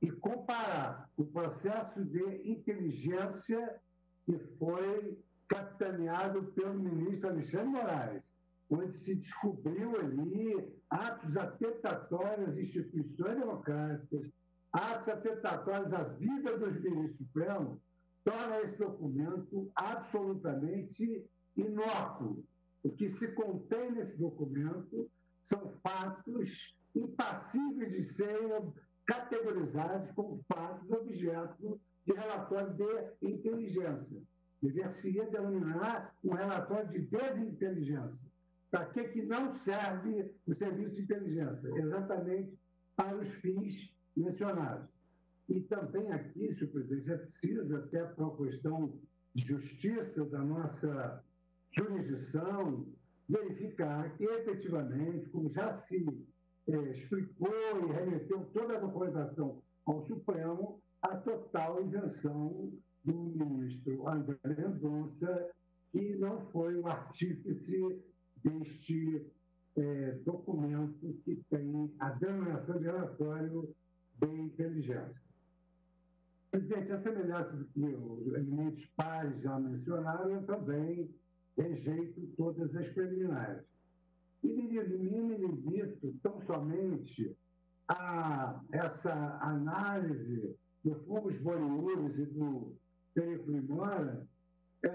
e comparar o processo de inteligência que foi capitaneado pelo ministro Alexandre Moraes, onde se descobriu ali atos atentatórios às instituições democráticas, atos atentatórios à vida dos ministros supremos, torna esse documento absolutamente inócuo. O que se contém nesse documento são fatos impassíveis de serem categorizados como fatos objeto de relatório de inteligência. Deveria denominar um relatório de desinteligência. Para que não serve o serviço de inteligência? Exatamente para os fins mencionados. E também aqui, senhor presidente, é preciso, até para uma questão de justiça da nossa jurisdição, verificar que, efetivamente, como já se explicou e remeteu toda a documentação ao Supremo, a total isenção do ministro André Mendonça, que não foi o artífice deste documento que tem a denominação de relatório de inteligência. Presidente, a semelhança do que os eminentes pares já mencionaram, eu também rejeito todas as preliminares. E me limito tão somente a essa análise do Fungos Boreurus e do Periclo Mora,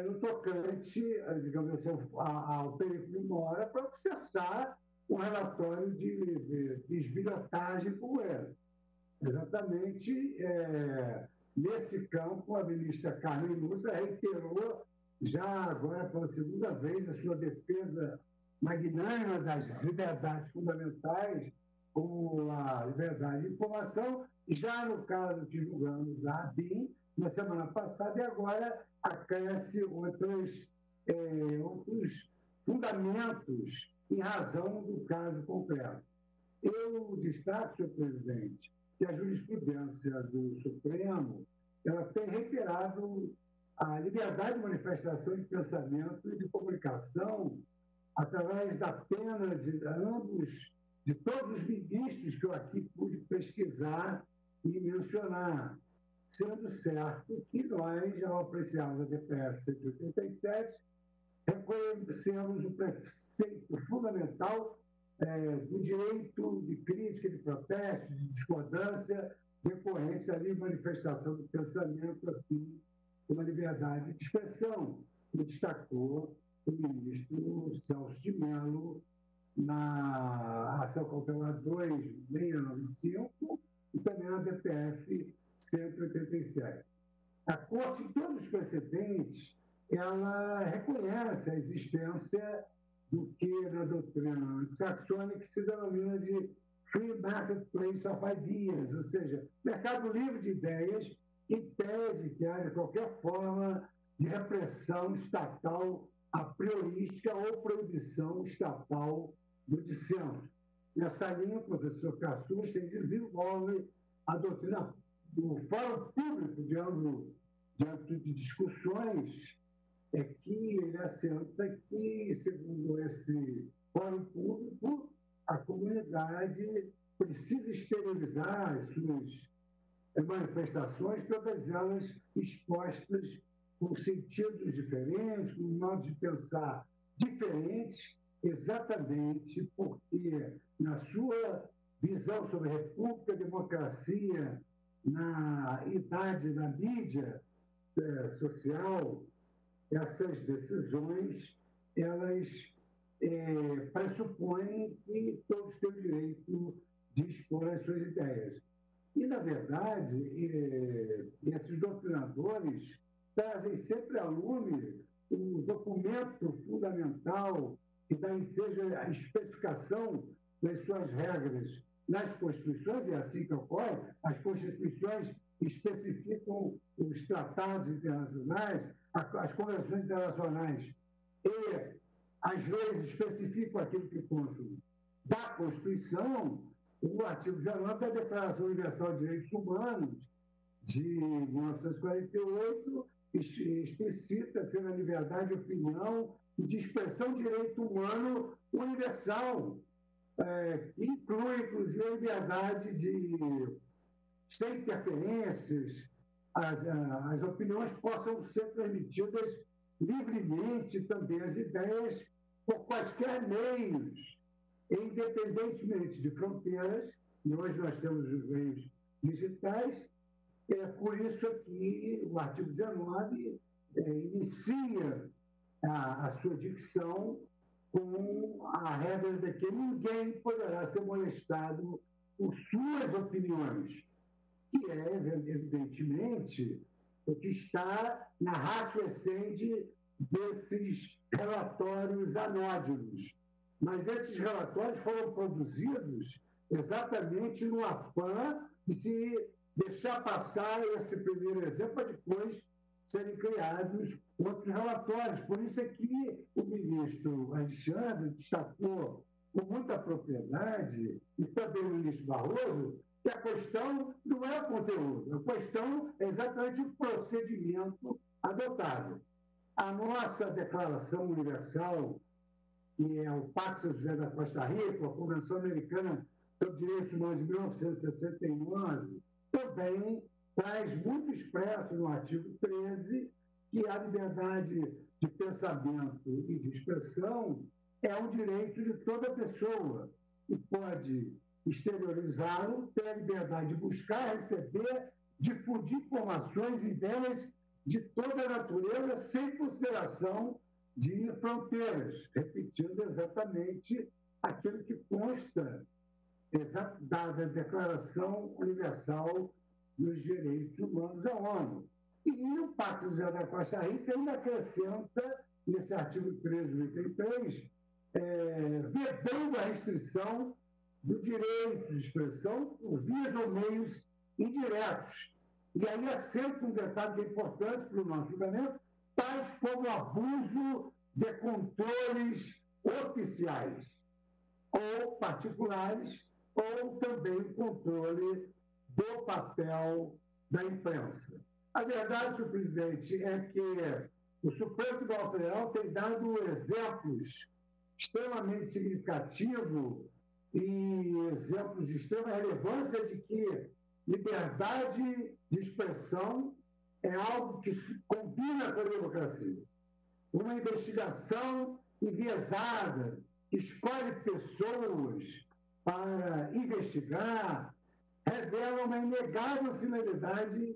no tocante, digamos assim, ao Periclo Mora, para processar um relatório de esbilhotagem como esse. Exatamente nesse campo, a ministra Carmen Lúcia reiterou, já agora pela segunda vez, a sua defesa magnânima das liberdades fundamentais, como a liberdade de informação, já no caso que julgamos da ABIN, na semana passada, e agora acresce outros fundamentos em razão do caso concreto. Eu destaco, senhor presidente, que a jurisprudência do Supremo ela tem reiterado a liberdade de manifestação de pensamento e de comunicação através da pena de todos os ministros que eu aqui pude pesquisar e mencionar, sendo certo que nós, ao apreciarmos a DPF 187, reconhecemos o preceito fundamental do direito de crítica, de protesto, de discordância, decorrente da livre manifestação do pensamento, assim como a liberdade de expressão, que destacou o ministro Celso de Mello na ação cautelar 2695 e também na DPF 187. A Corte, em todos os precedentes, ela reconhece a existência do que na doutrina anglo-saxônica se denomina de Free Marketplace of Ideas, ou seja, mercado livre de ideias que impede que haja qualquer forma de repressão estatal a priorística ou proibição estatal do dissenso. Nessa linha, o professor Cassus desenvolve a doutrina do fórum público diante de discussões que ele assenta que, segundo esse fórum público, a comunidade precisa exteriorizar as suas manifestações, todas elas expostas com sentidos diferentes, com modos de pensar diferentes, exatamente porque, na sua visão sobre república, democracia, na idade da mídia social, essas decisões, elas pressupõem que todos têm o direito de expor as suas ideias. E, na verdade, esses doutrinadores trazem sempre a lume o documento fundamental que dá ensejo à especificação das suas regras nas Constituições, e é assim que ocorre. As Constituições especificam os tratados internacionais, as convenções internacionais, e as leis especificam aquilo que consta da Constituição. O artigo 19 da Declaração Universal de Direitos Humanos, de 1948, explicita ser a liberdade de opinião e de expressão de direito humano universal, que inclui, inclusive, a liberdade de, sem interferências, as opiniões possam ser transmitidas livremente, também as ideias, por quaisquer meios, independentemente de fronteiras, e hoje nós temos os meios digitais. Por isso aqui o artigo 19 inicia a sua dicção com a regra de que ninguém poderá ser molestado por suas opiniões, que é, evidentemente, o que está na ratio essendi desses relatórios anódinos. Mas esses relatórios foram produzidos exatamente no afã de se deixar passar esse primeiro exemplo para depois serem criados outros relatórios. Por isso é que o ministro Alexandre destacou com muita propriedade, e também o ministro Barroso, que a questão não é o conteúdo, a questão é exatamente o procedimento adotado. A nossa Declaração Universal, que é o Pacto São José da Costa Rica, a Convenção Americana sobre Direitos Humanos de 1969, também traz muito expresso no artigo 13 que a liberdade de pensamento e de expressão é um direito de toda pessoa e pode exteriorizá-lo, ter a liberdade de buscar, receber, difundir informações e ideias de toda a natureza, sem consideração de fronteiras, repetindo exatamente aquilo que consta da Declaração Universal dos Direitos Humanos da ONU. E o Pacto São José da Costa Rica ainda acrescenta, nesse artigo 1383, vedando a restrição do direito de expressão por vias ou meios indiretos. E aí assenta um detalhe que é importante para o nosso julgamento, tais como o abuso de controles oficiais ou particulares, ou também o controle do papel da imprensa. A verdade, senhor presidente, é que o Supremo Tribunal Federal tem dado exemplos extremamente significativos e exemplos de extrema relevância de que liberdade de expressão é algo que combina com a democracia. Uma investigação enviesada, que escolhe pessoas para investigar, revela uma inegável finalidade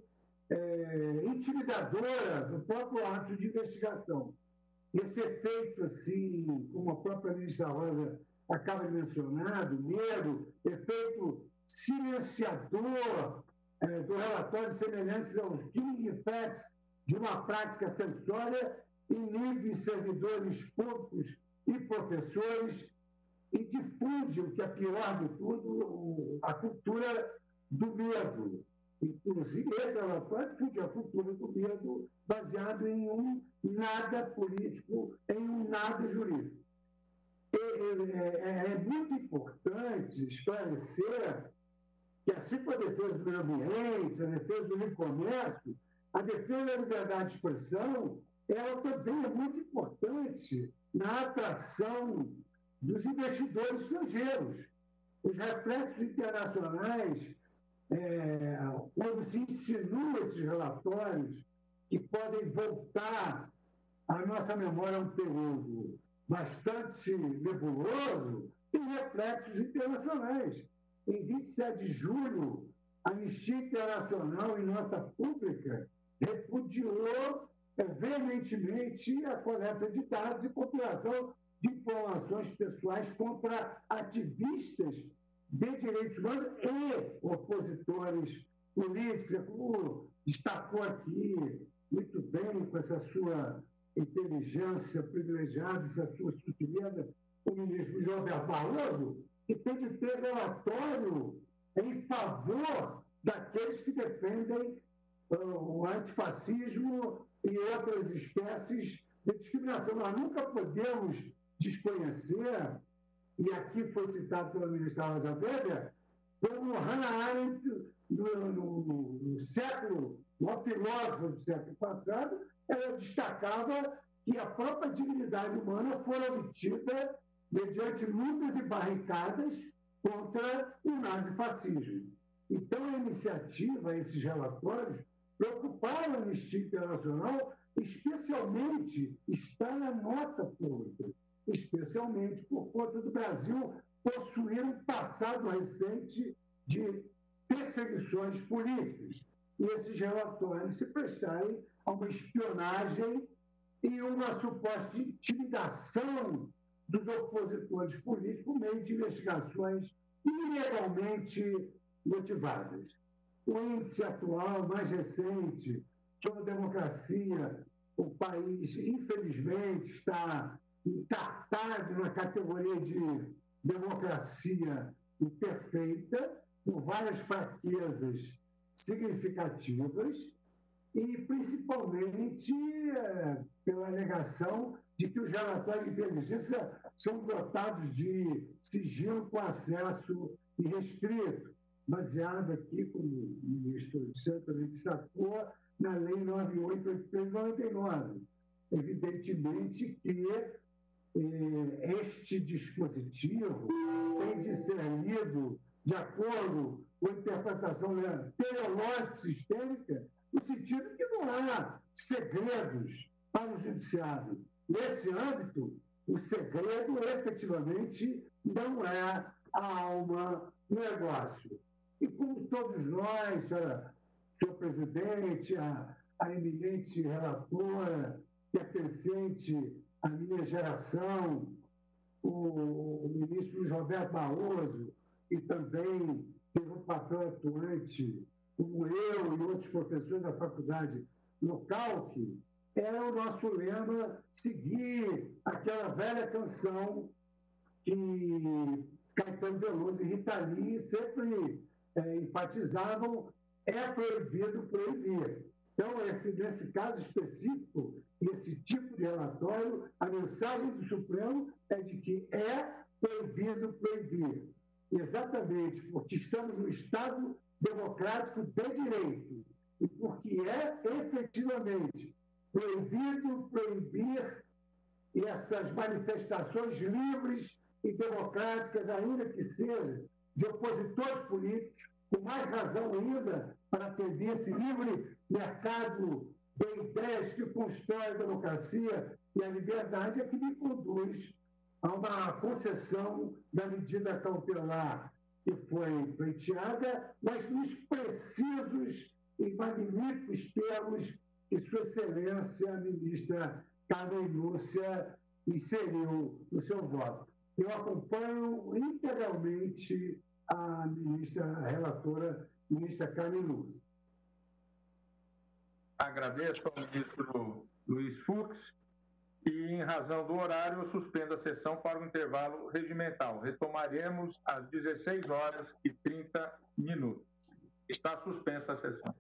intimidadora do próprio ato de investigação. Esse efeito, assim, como a própria ministra Rosa acaba de mencionar, do medo, efeito silenciador do relatório semelhantes aos killing effects de uma prática acessória, inibe servidores públicos e professores e difunde, o que é pior de tudo, a cultura do medo. Inclusive, esse relatório difunde a cultura do medo baseado em um nada político, em um nada jurídico. É muito importante esclarecer que, assim como a defesa do meio ambiente, a defesa do livre comércio, a defesa da liberdade de expressão, ela também é muito importante na atração dos investidores estrangeiros. Os reflexos internacionais, quando insinua esses relatórios que podem voltar à nossa memória um período bastante nebuloso, tem reflexos internacionais. Em 27 de julho, a Anistia Internacional, em nota pública, repudiou veementemente a coleta de dados e compilação de informações pessoais contra ativistas de direitos humanos e opositores políticos, como destacou aqui muito bem, com essa sua inteligência privilegiada, essa sua sutileza, o ministro Gilberto Barroso, que tem de ter relatório em favor daqueles que defendem o antifascismo e outras espécies de discriminação. Nós nunca podemos desconhecer, e aqui foi citado pela ministra Rosa Weber, como Hannah Arendt, no século, uma filósofa do século passado, ela destacava que a própria dignidade humana foi obtida mediante lutas e barricadas contra o nazifascismo. Então, a iniciativa, esses relatórios, preocuparam a Anistia Internacional, especialmente, está na nota pública, especialmente por conta do Brasil possuir um passado recente de perseguições políticas. E esses relatórios se prestarem a uma espionagem e uma suposta intimidação dos opositores políticos por meio de investigações ilegalmente motivadas. O índice atual, mais recente, sobre democracia, o país, infelizmente, está encartado na categoria de democracia imperfeita, por várias fraquezas significativas e, principalmente, pela alegação de que os relatórios de inteligência são dotados de sigilo com acesso irrestrito, baseado aqui, como o ministro certamente destacou, na Lei 98.899. Evidentemente que este dispositivo tem de ser lido de acordo com a interpretação teleológica sistêmica, no sentido que não há segredos para o judiciário. Nesse âmbito, o segredo efetivamente não é a alma do negócio. E como todos nós, senhor presidente, a eminente relatora, pertencente à minha geração, o ministro Roberto Barroso, e também teve um papel atuante, como eu e outros professores da faculdade no CALC, era o nosso lema seguir aquela velha canção que Caetano Veloso e Rita Lee sempre enfatizavam: é proibido proibir. Então, nesse caso específico, esse tipo de relatório, a mensagem do Supremo é de que é proibido proibir. Exatamente porque estamos no Estado democrático de direito e porque é efetivamente proibido proibir essas manifestações livres e democráticas, ainda que sejam de opositores políticos, com mais razão ainda para atender esse livre mercado de ideias que constrói a democracia e a liberdade, é que me conduz a uma concessão da medida cautelar que foi pleiteada, mas nos precisos e magníficos termos que Sua Excelência, a ministra Carmen Lúcia, inseriu no seu voto. Eu acompanho integralmente a ministra relatora, ministra Carmen Lúcia. Agradeço ao ministro Luiz Fux e, em razão do horário, eu suspendo a sessão para o intervalo regimental. Retomaremos às 16h30. Está suspensa a sessão.